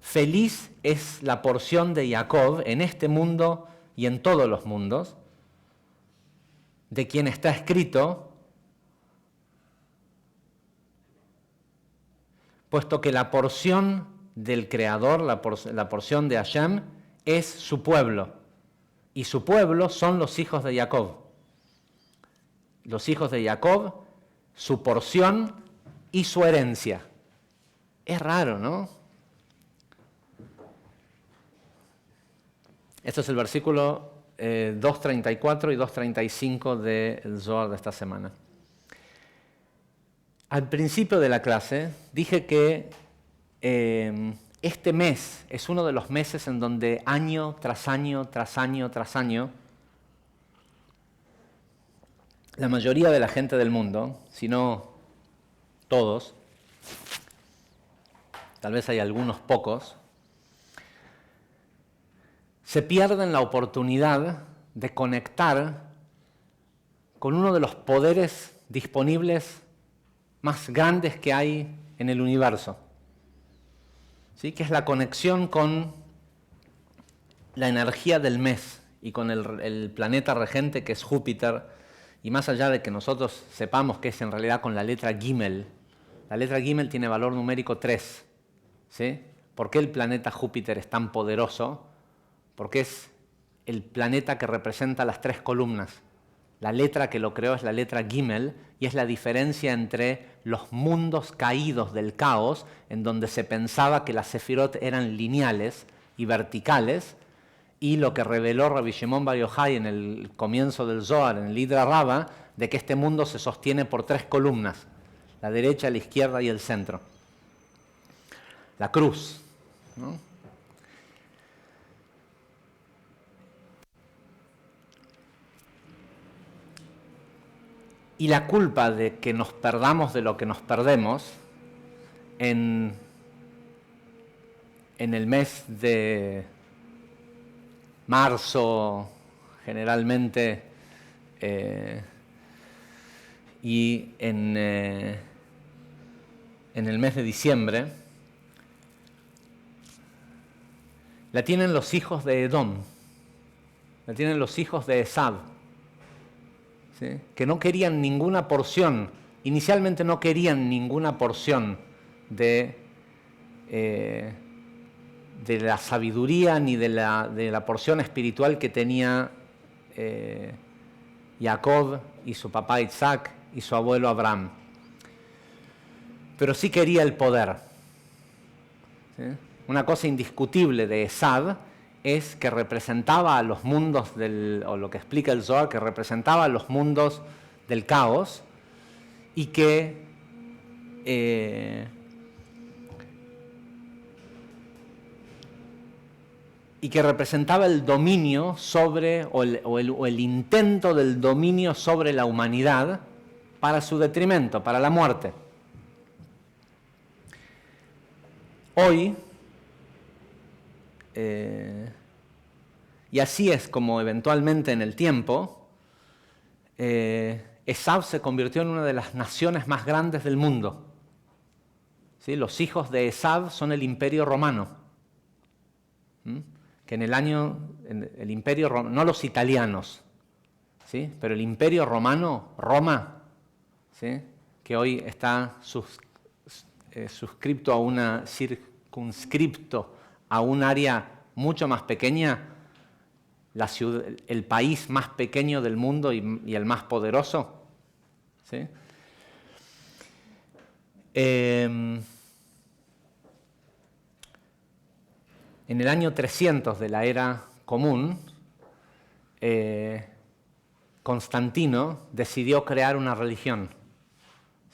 Feliz es la porción de Jacob en este mundo y en todos los mundos, de quien está escrito, puesto que la porción del Creador, la porción de Hashem, es su pueblo. Y su pueblo son los hijos de Jacob. Los hijos de Jacob, su porción y su herencia. Es raro, ¿no? Esto es el versículo 2.34 y 2.35 del Zohar de esta semana. Al principio de la clase dije que este mes es uno de los meses en donde año tras año, tras año, tras año, la mayoría de la gente del mundo, si no todos, tal vez hay algunos pocos, se pierden la oportunidad de conectar con uno de los poderes disponibles más grandes que hay en el universo, ¿sí? Que es la conexión con la energía del mes y con el planeta regente que es Júpiter, y más allá de que nosotros sepamos que es en realidad con la letra Gimel, la letra Gimel tiene valor numérico 3, ¿sí? ¿Por qué el planeta Júpiter es tan poderoso? Porque es el planeta que representa las 3 columnas. La letra que lo creó es la letra Gimel y es la diferencia entre los mundos caídos del caos, en donde se pensaba que las sefirot eran lineales y verticales, y lo que reveló Rabbi Shimon Bar Yochai en el comienzo del Zohar, en el Idra Rabbah, de que este mundo se sostiene por 3 columnas, la derecha, la izquierda y el centro. La cruz, ¿no? Y la culpa de que nos perdamos de lo que nos perdemos en el mes de marzo, generalmente, y en el mes de diciembre, la tienen los hijos de Edom, la tienen los hijos de Esab, ¿sí? Que no querían ninguna porción, inicialmente no querían ninguna porción de la sabiduría ni de la porción espiritual que tenía Jacob y su papá Isaac y su abuelo Abraham. Pero sí quería el poder, ¿sí? Una cosa indiscutible de Esab es que representaba a los mundos o lo que explica el Zohar, que representaba a los mundos del caos y que representaba el dominio sobre, o el intento del dominio sobre la humanidad para su detrimento, para la muerte. Hoy, y así es como eventualmente en el tiempo, Esab se convirtió en una de las naciones más grandes del mundo. ¿Sí? Los hijos de Esab son el Imperio Romano. Que en el Imperio Romano, no los italianos, ¿sí? Pero el Imperio Romano, Roma, ¿sí? Que hoy está circunscripto a un área mucho más pequeña, la ciudad, el país más pequeño del mundo y el más poderoso, ¿sí? En el año 300 de la era común, Constantino decidió crear una religión,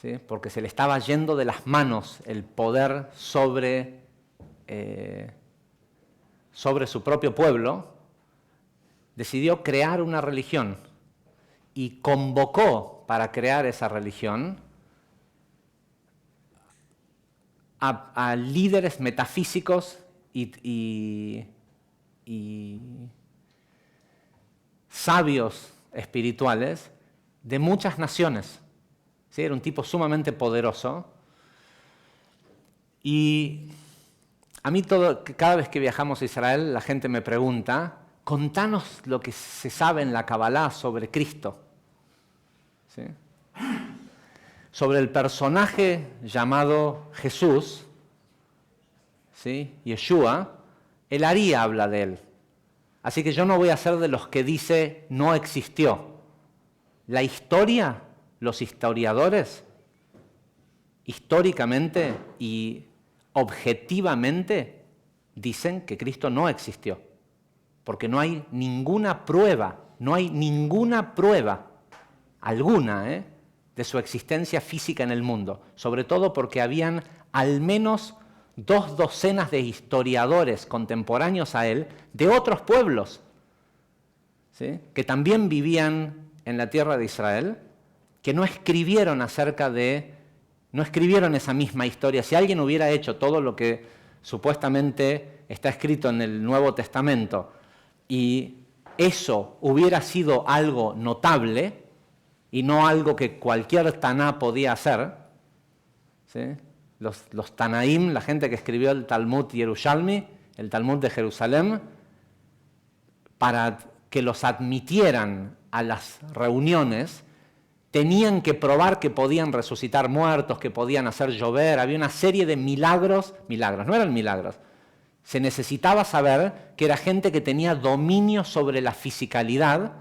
¿sí? Porque se le estaba yendo de las manos el poder sobre su propio pueblo. Decidió crear una religión y convocó para crear esa religión a líderes metafísicos y sabios espirituales de muchas naciones. ¿Sí? Era un tipo sumamente poderoso. Y a mí cada vez que viajamos a Israel, la gente me pregunta, contanos lo que se sabe en la Kabbalah sobre Cristo. ¿Sí? Sobre el personaje llamado Jesús, ¿sí? Yeshua, el Ari habla de él. Así que yo no voy a ser de los que dice no existió. La historia, los historiadores, históricamente y objetivamente dicen que Cristo no existió. Porque no hay ninguna prueba, alguna, de su existencia física en el mundo. Sobre todo porque habían al menos 2 docenas de historiadores contemporáneos a él de otros pueblos, ¿sí? Que también vivían en la tierra de Israel, que no escribieron esa misma historia. Si alguien hubiera hecho todo lo que supuestamente está escrito en el Nuevo Testamento y eso hubiera sido algo notable, y no algo que cualquier Taná podía hacer, ¿sí? Los Tanaim, la gente que escribió el Talmud Yerushalmi, el Talmud de Jerusalén, para que los admitieran a las reuniones, tenían que probar que podían resucitar muertos, que podían hacer llover, había una serie de milagros, no eran milagros, se necesitaba saber que era gente que tenía dominio sobre la fisicalidad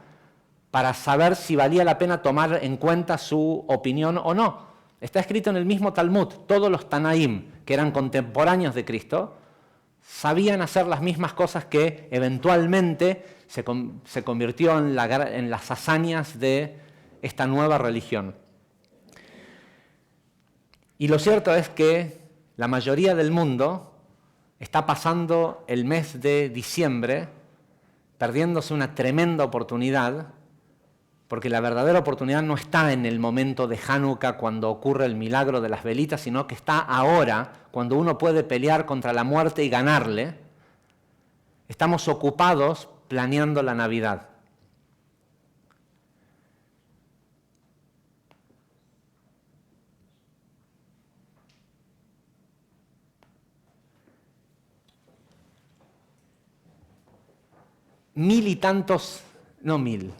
para saber si valía la pena tomar en cuenta su opinión o no. Está escrito en el mismo Talmud, todos los Tanaim, que eran contemporáneos de Cristo, sabían hacer las mismas cosas que eventualmente se convirtió en las hazañas de esta nueva religión. Y lo cierto es que la mayoría del mundo está pasando el mes de diciembre perdiéndose una tremenda oportunidad, porque la verdadera oportunidad no está en el momento de Hanukkah cuando ocurre el milagro de las velitas, sino que está ahora, cuando uno puede pelear contra la muerte y ganarle. Estamos ocupados planeando la Navidad. Mil y tantos, no mil,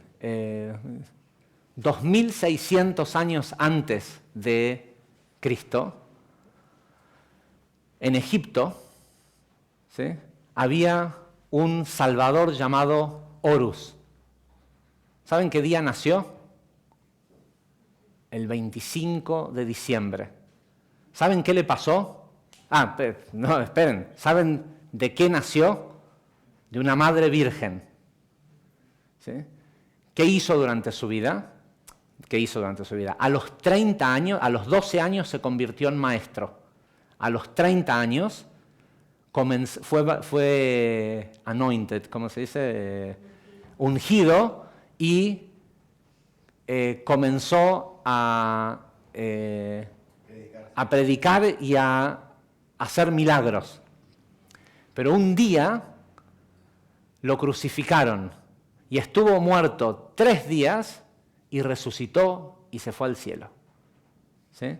2600 años antes de Cristo, en Egipto, ¿sí?, había un salvador llamado Horus. ¿Saben qué día nació? El 25 de diciembre. ¿Saben qué le pasó? No, esperen. ¿Saben de qué nació? De una madre virgen. ¿Sí? ¿Qué hizo durante su vida? A los 30 años, a los 12 años se convirtió en maestro. A los 30 años fue anointed, ¿cómo se dice? Ungido, y comenzó a predicar y a hacer milagros. Pero un día lo crucificaron y estuvo muerto 3 días y resucitó y se fue al cielo. ¿Sí?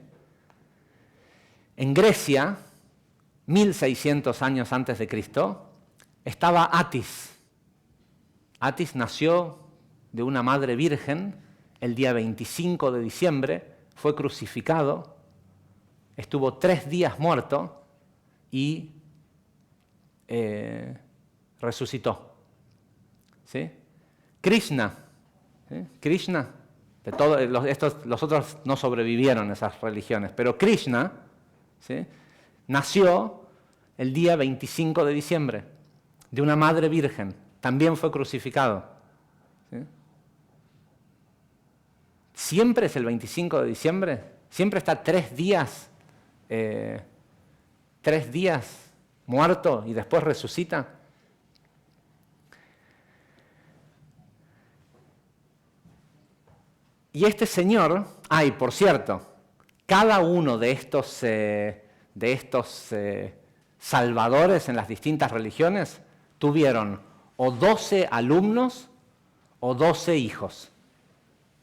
En Grecia, 1600 años antes de Cristo, estaba Atis. Atis nació de una madre virgen el día 25 de diciembre, fue crucificado, estuvo 3 días muerto y resucitó. ¿Sí? Krishna, ¿sí? Krishna, los otros no sobrevivieron a esas religiones, pero Krishna, ¿sí?, nació el día 25 de diciembre de una madre virgen, también fue crucificado. ¿Sí? ¿Siempre es el 25 de diciembre? ¿Siempre está 3 días, 3 días muerto y después resucita? Y este señor, y por cierto, cada uno de estos salvadores en las distintas religiones tuvieron o 12 alumnos o 12 hijos.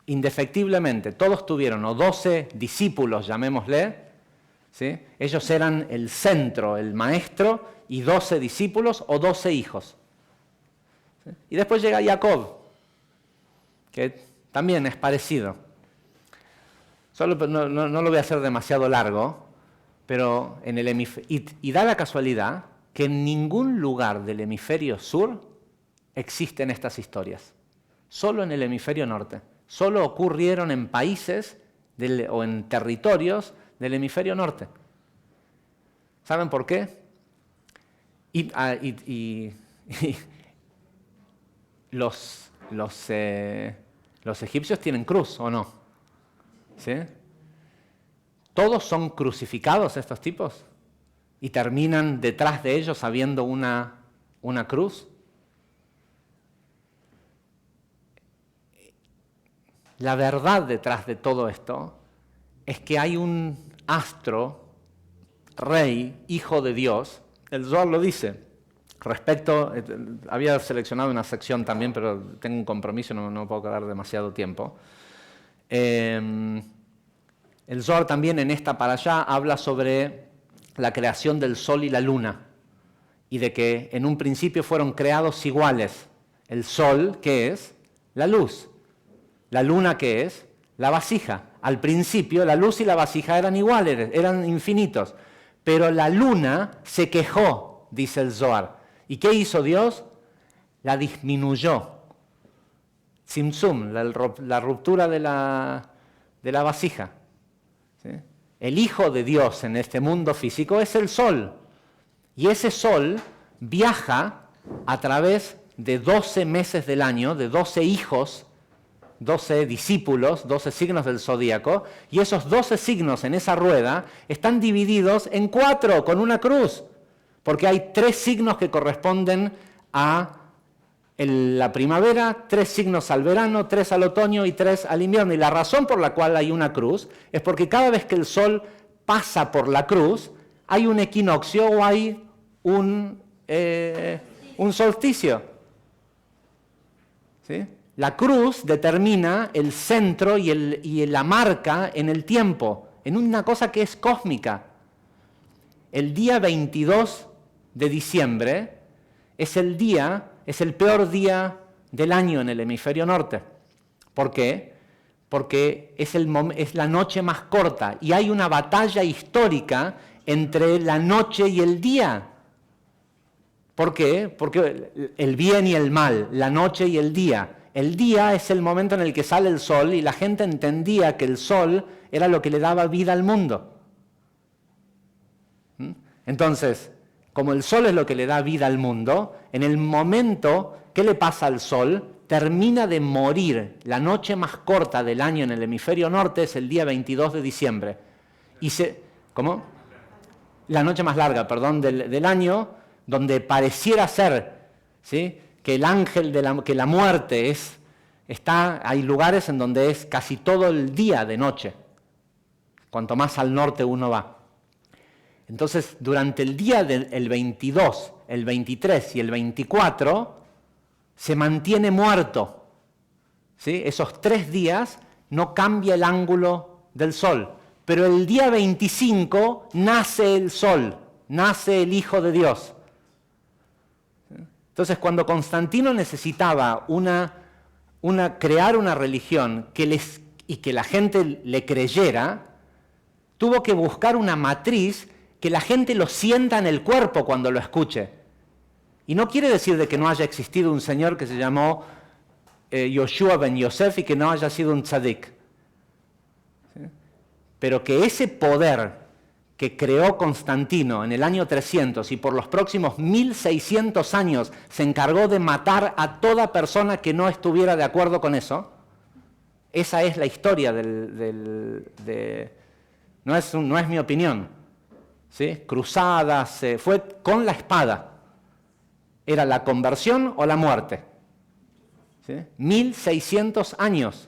Indefectiblemente, todos tuvieron o 12 discípulos, llamémosle, ¿sí? Ellos eran el centro, el maestro, y 12 discípulos o 12 hijos. ¿Sí? Y después llega Jacob, que también es parecido. No lo voy a hacer demasiado largo, pero en el y da la casualidad que en ningún lugar del hemisferio sur existen estas historias. Solo en el hemisferio norte. Solo ocurrieron en países o en territorios del hemisferio norte. ¿Saben por qué? Los egipcios tienen cruz, ¿o no? ¿Sí? ¿Todos son crucificados estos tipos? ¿Y terminan detrás de ellos habiendo una cruz? La verdad detrás de todo esto es que hay un astro, rey, hijo de Dios. El Zohar lo dice. Había seleccionado una sección también, pero tengo un compromiso, no puedo quedar demasiado tiempo. El Zohar también en esta parashá habla sobre la creación del sol y la luna, y de que en un principio fueron creados iguales. El sol, ¿qué es? La luz. La luna, ¿qué es? La vasija. Al principio la luz y la vasija eran iguales, eran infinitos. Pero la luna se quejó, dice el Zohar. ¿Y qué hizo Dios? La disminuyó. Tzimtzum, la ruptura de la vasija. ¿Sí? El Hijo de Dios en este mundo físico es el sol. Y ese sol viaja a través de 12 meses del año, de 12 hijos, 12 discípulos, 12 signos del zodíaco, y esos 12 signos en esa rueda están divididos en 4 con una cruz, porque hay 3 signos que corresponden a la primavera, 3 signos al verano, 3 al otoño y 3 al invierno. Y la razón por la cual hay una cruz es porque cada vez que el sol pasa por la cruz, hay un equinoccio o hay un solsticio. ¿Sí? La cruz determina el centro y la marca en el tiempo, en una cosa que es cósmica. El día 22 de diciembre es el peor día del año en el hemisferio norte. ¿Por qué? Porque es la noche más corta y hay una batalla histórica entre la noche y el día. ¿Por qué? Porque el bien y el mal, la noche y el día. El día es el momento en el que sale el sol y la gente entendía que el sol era lo que le daba vida al mundo. Entonces, como el sol es lo que le da vida al mundo, en el momento, ¿qué le pasa al sol? Termina de morir. La noche más corta del año en el hemisferio norte es el día 22 de diciembre. ¿Cómo? La noche más larga, perdón, del año, donde pareciera ser, ¿sí?, que el ángel que la muerte hay lugares en donde es casi todo el día de noche, cuanto más al norte uno va. Entonces, durante el día del 22, el 23 y el 24, se mantiene muerto. ¿Sí? Esos 3 días no cambia el ángulo del sol. Pero el día 25 nace el sol, nace el Hijo de Dios. Entonces, cuando Constantino necesitaba crear una religión y que la gente le creyera, tuvo que buscar una matriz que la gente lo sienta en el cuerpo cuando lo escuche. Y no quiere decir de que no haya existido un señor que se llamó Yoshua ben Yosef y que no haya sido un tzadik. ¿Sí? Pero que ese poder que creó Constantino en el año 300 y por los próximos 1600 años se encargó de matar a toda persona que no estuviera de acuerdo con eso, esa es la historia no es mi opinión. ¿Sí? Cruzadas, fue con la espada. Era la conversión o la muerte. ¿Sí? 1600 años.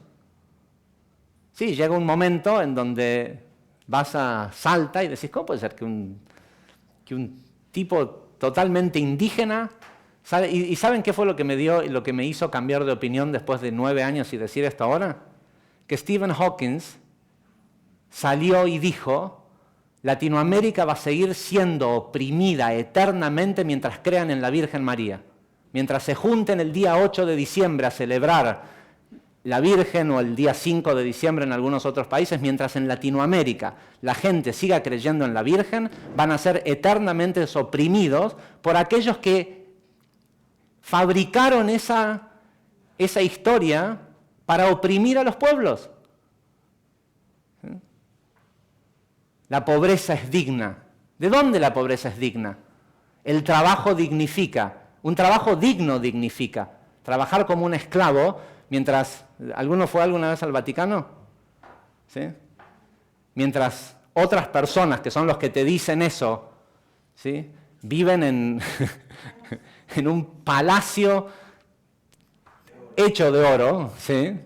Sí, llega un momento en donde vas a Salta y decís, ¿cómo puede ser que un tipo totalmente indígena... ¿Y saben qué fue lo que me hizo cambiar de opinión después de 9 años y decir esto ahora? Que Stephen Hawking salió y dijo, Latinoamérica va a seguir siendo oprimida eternamente mientras crean en la Virgen María. Mientras se junten el día 8 de diciembre a celebrar la Virgen o el día 5 de diciembre en algunos otros países, mientras en Latinoamérica la gente siga creyendo en la Virgen, van a ser eternamente oprimidos por aquellos que fabricaron esa historia para oprimir a los pueblos. La pobreza es digna. ¿De dónde la pobreza es digna? El trabajo dignifica. Un trabajo digno dignifica. Trabajar como un esclavo mientras... ¿Alguno fue alguna vez al Vaticano? ¿Sí? Mientras otras personas, que son los que te dicen eso, ¿sí?, viven en un palacio hecho de oro, ¿sí?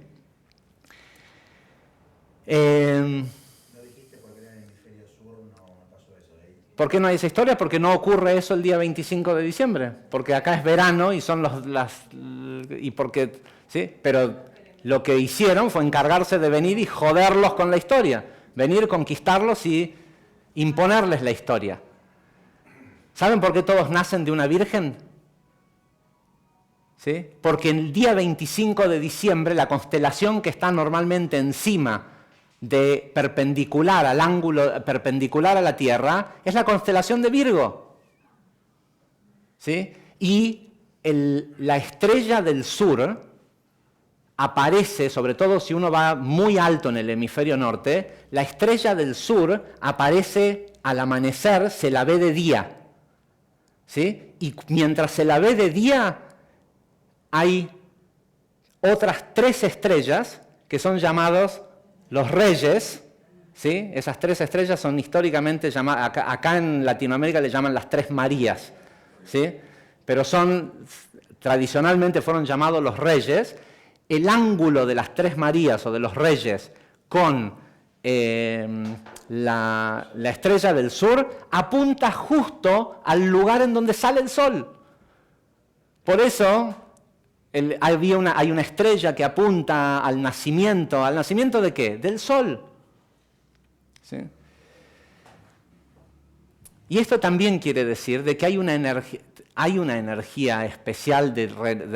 ¿No dijiste por qué en el hemisferio sur no pasó eso ahí? ¿Por qué no hay esa historia? Porque no ocurre eso el día 25 de diciembre. Porque acá es verano y son y porque... ¿sí? Pero lo que hicieron fue encargarse de venir y joderlos con la historia. Venir, conquistarlos y imponerles la historia. ¿Saben por qué todos nacen de una virgen? ¿Sí? Porque el día 25 de diciembre, la constelación que está normalmente encima de perpendicular al ángulo perpendicular a la Tierra es la constelación de Virgo. ¿Sí? Y la estrella del sur aparece, sobre todo si uno va muy alto en el hemisferio norte, la estrella del sur aparece al amanecer, se la ve de día. ¿Sí? Y mientras se la ve de día, hay otras 3 estrellas que son llamados los reyes, ¿sí? Esas 3 estrellas son históricamente llamadas, acá en Latinoamérica le llaman las 3 Marías, ¿sí? Pero tradicionalmente fueron llamados los reyes. El ángulo de las 3 Marías o de los reyes con la estrella del sur apunta justo al lugar en donde sale el sol. Por eso hay una estrella que apunta al nacimiento. ¿Al nacimiento de qué? Del sol. ¿Sí? Y esto también quiere decir de que hay una energía especial de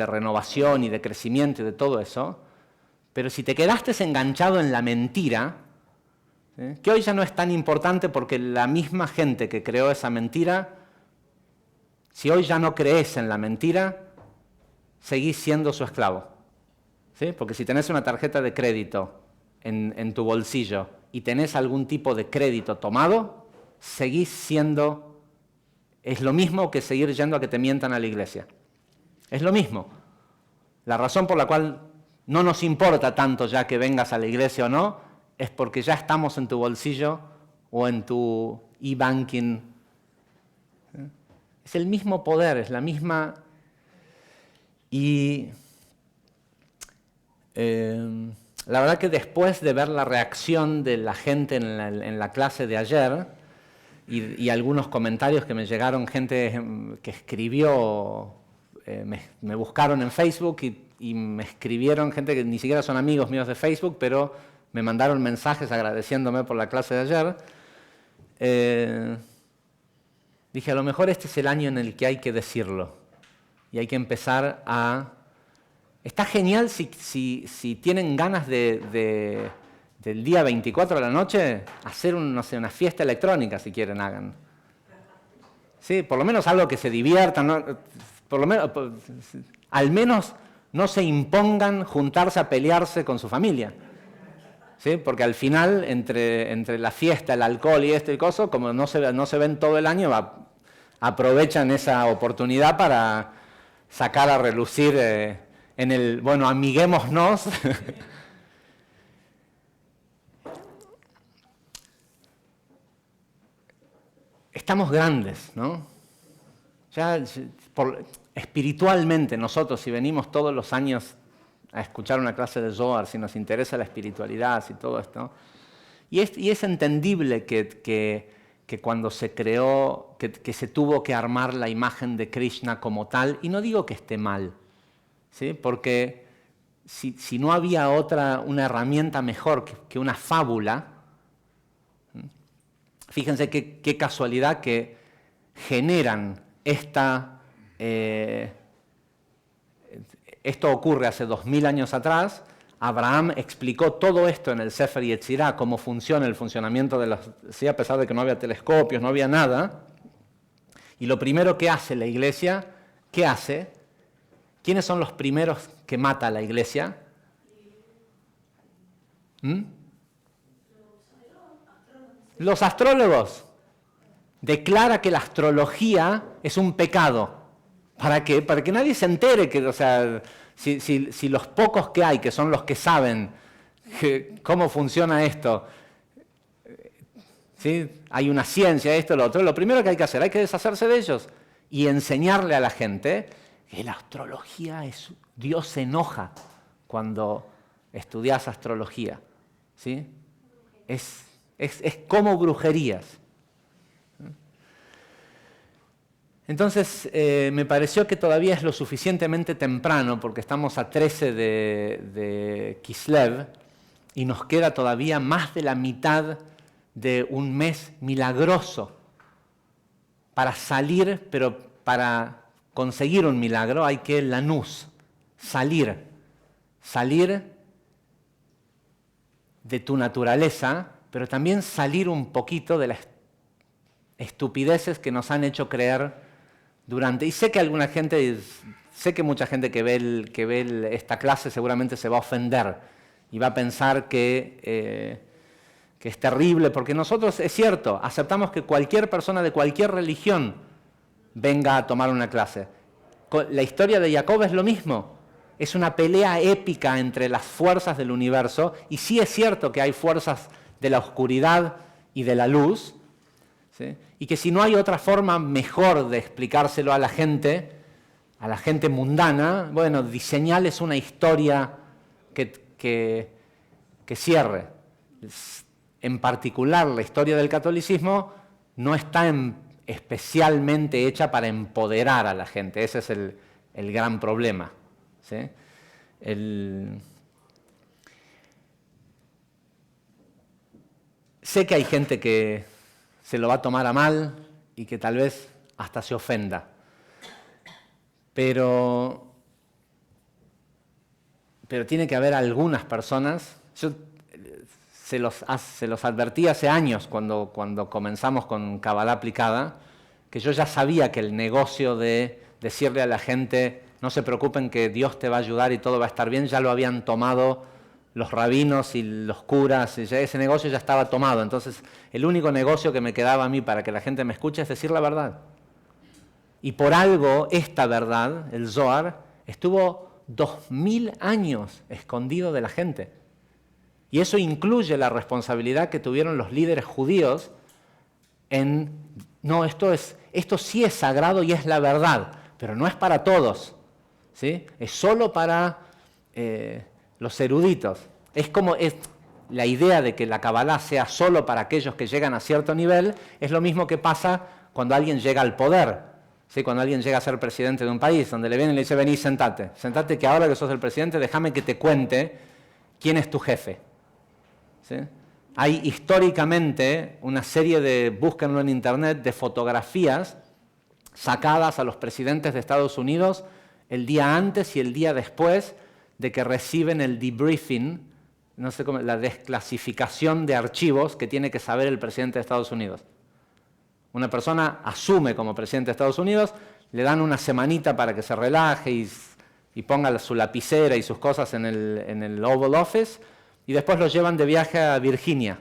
renovación y de crecimiento y de todo eso, pero si te quedaste enganchado en la mentira, ¿sí? Que hoy ya no es tan importante porque la misma gente que creó esa mentira, si hoy ya no crees en la mentira, seguís siendo su esclavo. ¿Sí? Porque si tenés una tarjeta de crédito en tu bolsillo y tenés algún tipo de crédito tomado, seguís siendo, es lo mismo que seguir yendo a que te mientan a la iglesia. Es lo mismo. La razón por la cual no nos importa tanto ya que vengas a la iglesia o no, es porque ya estamos en tu bolsillo o en tu e-banking. Es el mismo poder, es la misma. Y la verdad que después de ver la reacción de la gente en la clase de ayer y algunos comentarios que me llegaron, gente que escribió, me buscaron en Facebook y me escribieron, gente que ni siquiera son amigos míos de Facebook, pero me mandaron mensajes agradeciéndome por la clase de ayer. Dije, a lo mejor este es el año en el que hay que decirlo. Y hay que empezar a. Está genial si tienen ganas del día 24 de la noche, hacer una fiesta electrónica, si quieren, hagan. Sí, por lo menos algo que se diviertan, ¿no? Al menos no se impongan juntarse a pelearse con su familia. ¿Sí? Porque al final, entre la fiesta, el alcohol y esto y coso, como no se ven todo el año, aprovechan esa oportunidad para sacar a relucir amiguémonos. Estamos grandes, ¿no? Ya espiritualmente nosotros, si venimos todos los años a escuchar una clase de Zohar, si nos interesa la espiritualidad, si todo esto, y es entendible que cuando se creó, que se tuvo que armar la imagen de Krishna como tal, y no digo que esté mal, ¿sí? Porque si no había una herramienta mejor que una fábula, fíjense qué casualidad que generan esto ocurre hace 2000 años atrás. Abraham explicó todo esto en el Sefer Yetzirah, cómo funciona el funcionamiento de sí, a pesar de que no había telescopios, no había nada. Y lo primero que hace la iglesia, ¿qué hace? ¿Quiénes son los primeros que mata la iglesia? Los astrólogos. Declara que la astrología es un pecado. ¿Para qué? Para que nadie se entere que, o sea, si los pocos que hay, que son los que saben cómo funciona esto, ¿sí? Hay una ciencia, esto, lo otro, lo primero que hay que hacer, hay que deshacerse de ellos y enseñarle a la gente que la astrología Dios se enoja cuando estudias astrología, ¿sí? Es como brujerías. Entonces, me pareció que todavía es lo suficientemente temprano, porque estamos a 13 de Kislev, y nos queda todavía más de la mitad de un mes milagroso para salir, pero para conseguir un milagro hay que lanús, salir de tu naturaleza, pero también salir un poquito de las estupideces que nos han hecho creer durante. Y sé que mucha gente que ve esta clase seguramente se va a ofender y va a pensar que es terrible, porque nosotros, es cierto, aceptamos que cualquier persona de cualquier religión venga a tomar una clase. La historia de Jacob es lo mismo. Es una pelea épica entre las fuerzas del universo, y sí es cierto que hay fuerzas de la oscuridad y de la luz, ¿sí? Y que si no hay otra forma mejor de explicárselo a la gente mundana, bueno, diseñarles una historia que cierre. En particular, la historia del catolicismo no está especialmente hecha para empoderar a la gente. Ese es el gran problema, ¿sí? Sé que hay gente que se lo va a tomar a mal y que tal vez hasta se ofenda, pero tiene que haber algunas personas. Yo se los advertí hace años cuando comenzamos con Kabbalah aplicada, que yo ya sabía que el negocio de decirle a la gente no se preocupen que Dios te va a ayudar y todo va a estar bien, ya lo habían tomado los rabinos y los curas, y ese negocio ya estaba tomado. Entonces el único negocio que me quedaba a mí para que la gente me escuche es decir la verdad. Y por algo esta verdad, el Zohar, estuvo 2000 años escondido de la gente. Y eso incluye la responsabilidad que tuvieron los líderes judíos no, esto sí es sagrado y es la verdad, pero no es para todos, ¿sí? Es solo para los eruditos. Es la idea de que la Kabbalah sea solo para aquellos que llegan a cierto nivel, es lo mismo que pasa cuando alguien llega al poder, ¿sí? Cuando alguien llega a ser presidente de un país, donde le viene y le dice, vení, sentate que ahora que sos el presidente, déjame que te cuente quién es tu jefe. ¿Sí? Hay históricamente una serie búsquenlo en internet, de fotografías sacadas a los presidentes de Estados Unidos el día antes y el día después de que reciben el debriefing, no sé cómo, la desclasificación de archivos que tiene que saber el presidente de Estados Unidos. Una persona asume como presidente de Estados Unidos, le dan una semanita para que se relaje y ponga su lapicera y sus cosas en el Oval Office, y después los llevan de viaje a Virginia,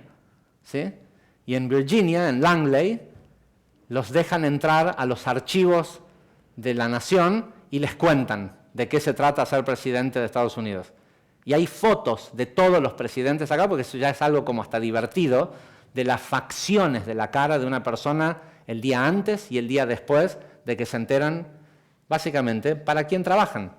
¿sí? Y en Virginia, en Langley, los dejan entrar a los archivos de la nación y les cuentan de qué se trata ser presidente de Estados Unidos. Y hay fotos de todos los presidentes acá, porque eso ya es algo como hasta divertido, de las facciones de la cara de una persona el día antes y el día después de que se enteran, básicamente, para quién trabajan.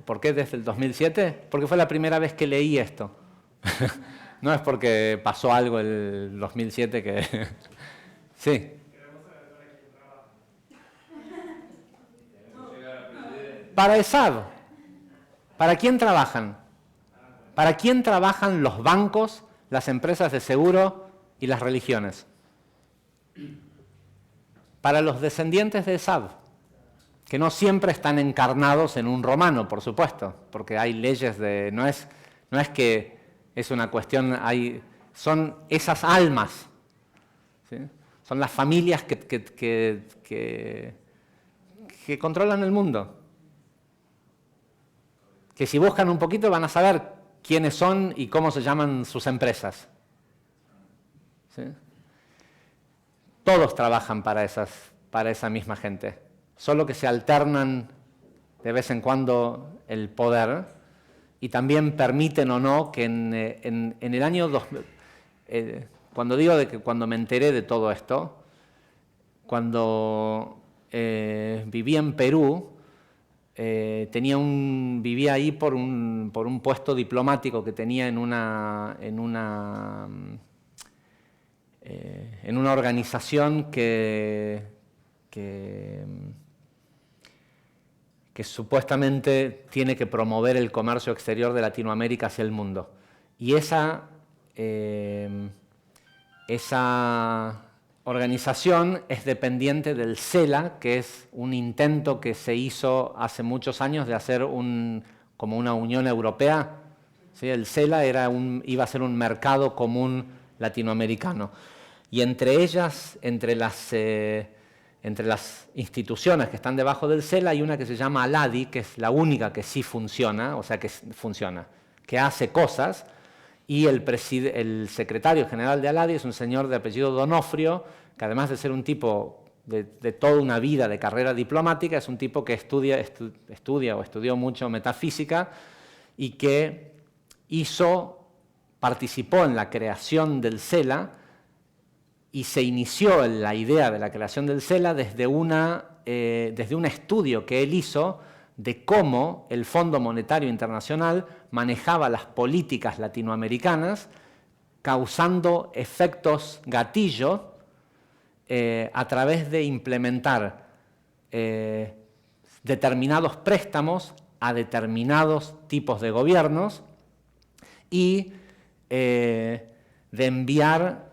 ¿Por qué desde el 2007? Porque fue la primera vez que leí esto. No es porque pasó algo el 2007 que... Sí. Para Esav. ¿Para quién trabajan? ¿Para quién trabajan los bancos, las empresas de seguro y las religiones? Para los descendientes de Esav, que no siempre están encarnados en un romano, por supuesto, porque hay leyes no es que es una cuestión, son esas almas, ¿sí? Son las familias que controlan el mundo. Que si buscan un poquito van a saber quiénes son y cómo se llaman sus empresas. ¿Sí? Todos trabajan para esa misma gente, solo que se alternan de vez en cuando el poder y también permiten o no que en el año 2000, cuando digo de que cuando me enteré de todo esto, cuando viví en Perú, vivía ahí por un puesto diplomático que tenía en una organización que supuestamente tiene que promover el comercio exterior de Latinoamérica hacia el mundo. Y esa organización es dependiente del CELA, que es un intento que se hizo hace muchos años de hacer como una Unión Europea. ¿Sí? El CELA iba a ser un mercado común latinoamericano. Y entre ellas, entre las instituciones que están debajo del CELA, hay una que se llama ALADI, que es la única que sí funciona, o sea, que funciona, que hace cosas, y el secretario general de ALADI es un señor de apellido Donofrio, que además de ser un tipo de toda una vida de carrera diplomática, es un tipo que estudió mucho metafísica y que participó en la creación del CELA, y se inició la idea de la creación del CELA desde un estudio que él hizo de cómo el Fondo Monetario Internacional manejaba las políticas latinoamericanas, causando efectos gatillo a través de implementar determinados préstamos a determinados tipos de gobiernos y de enviar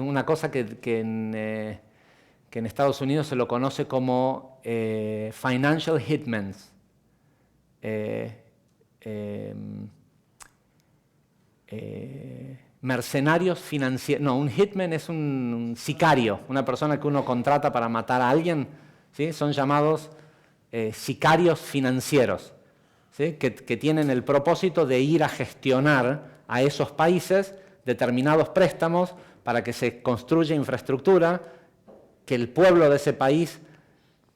una cosa que en Estados Unidos se lo conoce como financial hitmen. Mercenarios financieros. No, un hitman es un sicario, una persona que uno contrata para matar a alguien. ¿Sí? Son llamados sicarios financieros, ¿sí? que tienen el propósito de ir a gestionar a esos países determinados préstamos para que se construya infraestructura, que el pueblo de ese país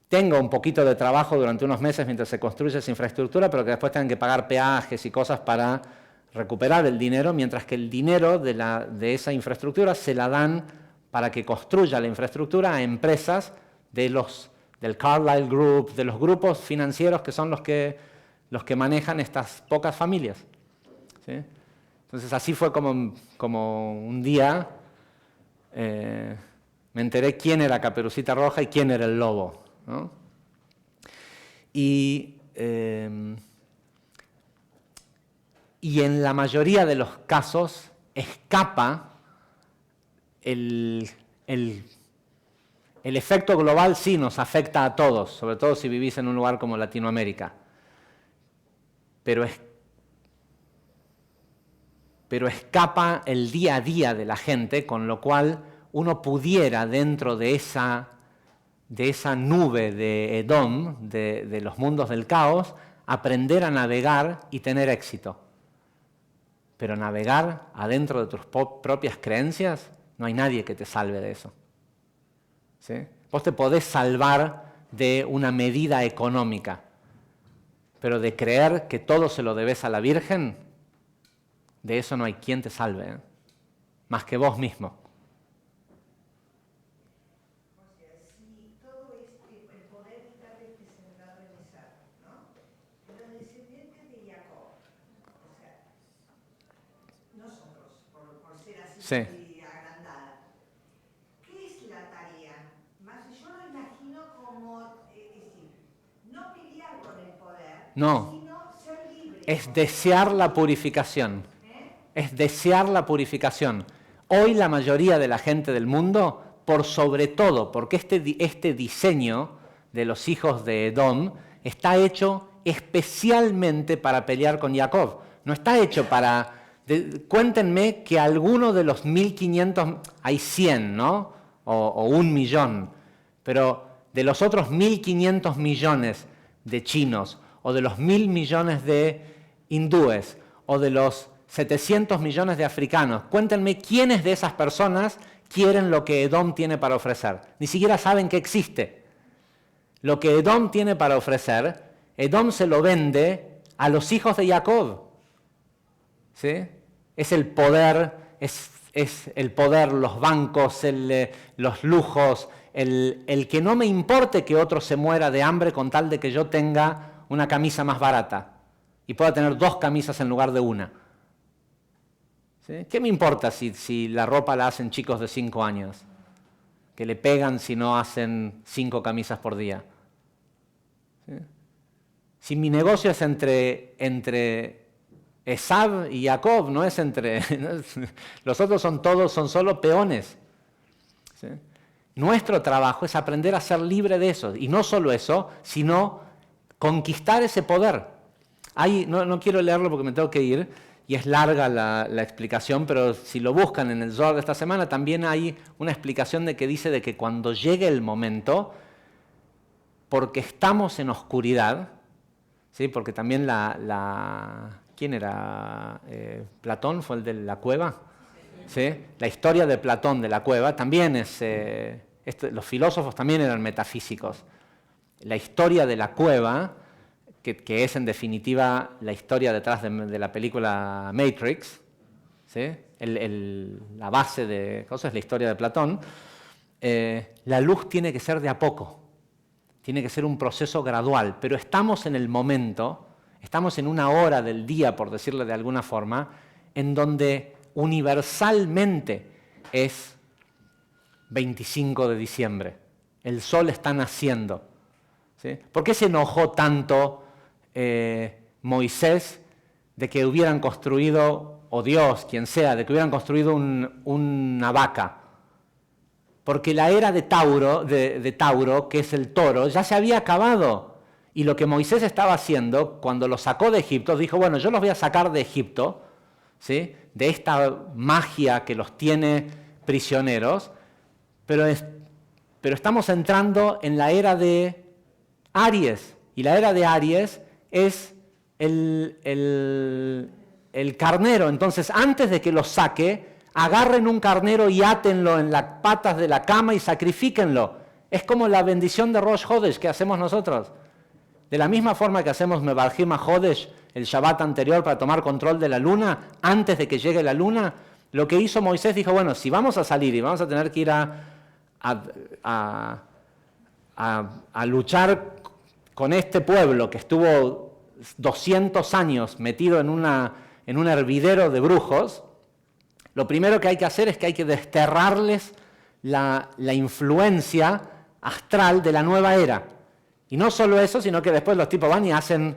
tenga un poquito de trabajo durante unos meses mientras se construye esa infraestructura, pero que después tengan que pagar peajes y cosas para recuperar el dinero, mientras que el dinero de esa infraestructura se la dan para que construya la infraestructura a empresas del Carlyle Group, de los grupos financieros que son los que manejan estas pocas familias. ¿Sí? Entonces así fue como un día me enteré quién era Caperucita Roja y quién era el lobo, ¿no? Y en la mayoría de los casos escapa el efecto global, sí nos afecta a todos, sobre todo si vivís en un lugar como Latinoamérica, pero escapa el día a día de la gente, con lo cual uno pudiera, dentro de esa nube de Edom, de los mundos del caos, aprender a navegar y tener éxito. Pero navegar adentro de tus propias creencias, no hay nadie que te salve de eso. ¿Sí? Vos te podés salvar de una medida económica, pero de creer que todo se lo debes a la Virgen, de eso no hay quien te salve, más que vos mismo. O sea, si todo el poder está representado en esa, ¿no? Los descendientes de Jacob, o sea, nosotros, por ser así Sí. agrandada, ¿qué es la tarea? Más, yo lo imagino como, es decir, no pelear con el poder, No. sino ser libre. Es desear la purificación. Es desear la purificación. Hoy la mayoría de la gente del mundo, por sobre todo, porque este diseño de los hijos de Edom está hecho especialmente para pelear con Jacob. No está hecho para... cuéntenme que alguno de los 1.500, hay 100, ¿no? O 1 millón, pero de los otros 1.500 millones de chinos, o de los 1.000 millones de hindúes, o de los 700 millones de africanos, cuéntenme quiénes de esas personas quieren lo que Edom tiene para ofrecer. Ni siquiera saben que existe. Lo que Edom tiene para ofrecer, Edom se lo vende a los hijos de Jacob. ¿Sí? Es el poder, es el poder, los bancos, los lujos, el que no me importe que otro se muera de hambre con tal de que yo tenga una camisa más barata y pueda tener 2 camisas en lugar de una. ¿Sí? ¿Qué me importa si la ropa la hacen chicos de 5 años? Que le pegan si no hacen 5 camisas por día. ¿Sí? Si mi negocio es entre Esav y Jacob, no es entre... los otros son solo peones. ¿Sí? Nuestro trabajo es aprender a ser libre de eso. Y no solo eso, sino conquistar ese poder. No quiero leerlo porque me tengo que ir, y es larga la explicación, pero si lo buscan en el Zohar de esta semana, también hay una explicación que dice de que cuando llegue el momento, porque estamos en oscuridad, ¿sí? Porque también ¿quién era? ¿Platón fue el de la cueva? ¿Sí? La historia de Platón de la cueva también es... los filósofos también eran metafísicos. La historia de la cueva, que es en definitiva la historia detrás de la película Matrix, ¿sí? La base de cosas es la historia de Platón. La luz tiene que ser de a poco, tiene que ser un proceso gradual, pero estamos en el momento, estamos en una hora del día, por decirlo de alguna forma, en donde universalmente es 25 de diciembre. El sol está naciendo. ¿Sí? ¿Por qué se enojó tanto Moisés de que hubieran construido, o Dios, quien sea, de que hubieran construido una vaca? Porque la era de Tauro, que es el toro, ya se había acabado. Y lo que Moisés estaba haciendo, cuando los sacó de Egipto, dijo, bueno, yo los voy a sacar de Egipto, ¿sí? De esta magia que los tiene prisioneros, pero estamos entrando en la era de Aries, y la era de Aries es el carnero. Entonces, antes de que los saque, agarren un carnero y átenlo en las patas de la cama y sacrifíquenlo. Es como la bendición de Rosh Hodesh que hacemos nosotros. De la misma forma que hacemos Mevarjim HaHodesh, el Shabbat anterior, para tomar control de la luna, antes de que llegue la luna, lo que hizo Moisés, dijo, bueno, si vamos a salir y vamos a tener que ir a luchar con este pueblo que estuvo 200 años metido en un hervidero de brujos, lo primero que hay que hacer es que hay que desterrarles la influencia astral de la nueva era. Y no solo eso, sino que después los tipos van y hacen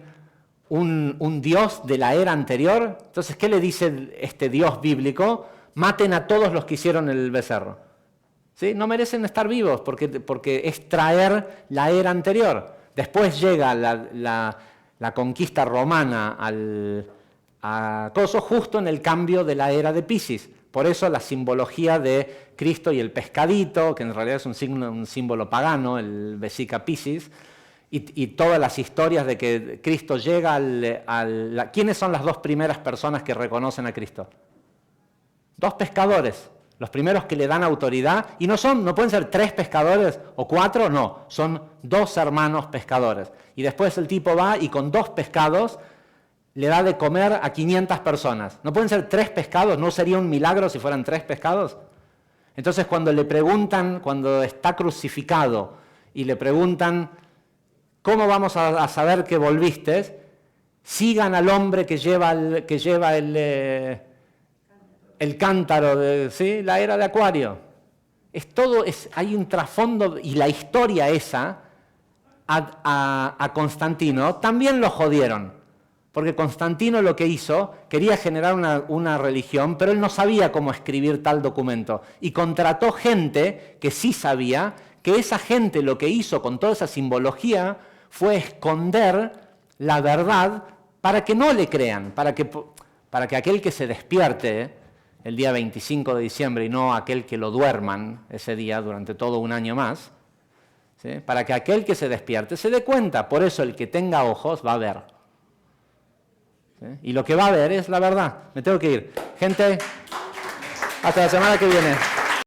un dios de la era anterior. Entonces, ¿qué le dice este dios bíblico? Maten a todos los que hicieron el becerro. ¿Sí? No merecen estar vivos porque es traer la era anterior. Después llega la conquista romana a Coso justo en el cambio de la era de Piscis. Por eso la simbología de Cristo y el pescadito, que en realidad es un símbolo pagano, el Vesica Piscis, y todas las historias de que Cristo llega ¿Quiénes son las 2 primeras personas que reconocen a Cristo? 2 pescadores. Los primeros que le dan autoridad, y no pueden ser 3 pescadores o 4, no, son 2 hermanos pescadores. Y después el tipo va y con 2 pescados le da de comer a 500 personas. ¿No pueden ser 3 pescados? ¿No sería un milagro si fueran 3 pescados? Entonces cuando le preguntan, cuando está crucificado, y le preguntan, ¿cómo vamos a saber que volviste? Sigan al hombre que lleva el cántaro, ¿sí? La era de Acuario. Hay un trasfondo, y la historia esa, a Constantino, también lo jodieron. Porque Constantino lo que hizo, quería generar una religión, pero él no sabía cómo escribir tal documento. Y contrató gente que sí sabía, que esa gente lo que hizo con toda esa simbología fue esconder la verdad para que no le crean, para que aquel que se despierte el día 25 de diciembre y no aquel que lo duerman ese día durante todo un año más, ¿sí? Para que aquel que se despierte se dé cuenta. Por eso el que tenga ojos va a ver. ¿Sí? Y lo que va a ver es la verdad. Me tengo que ir. Gente, hasta la semana que viene.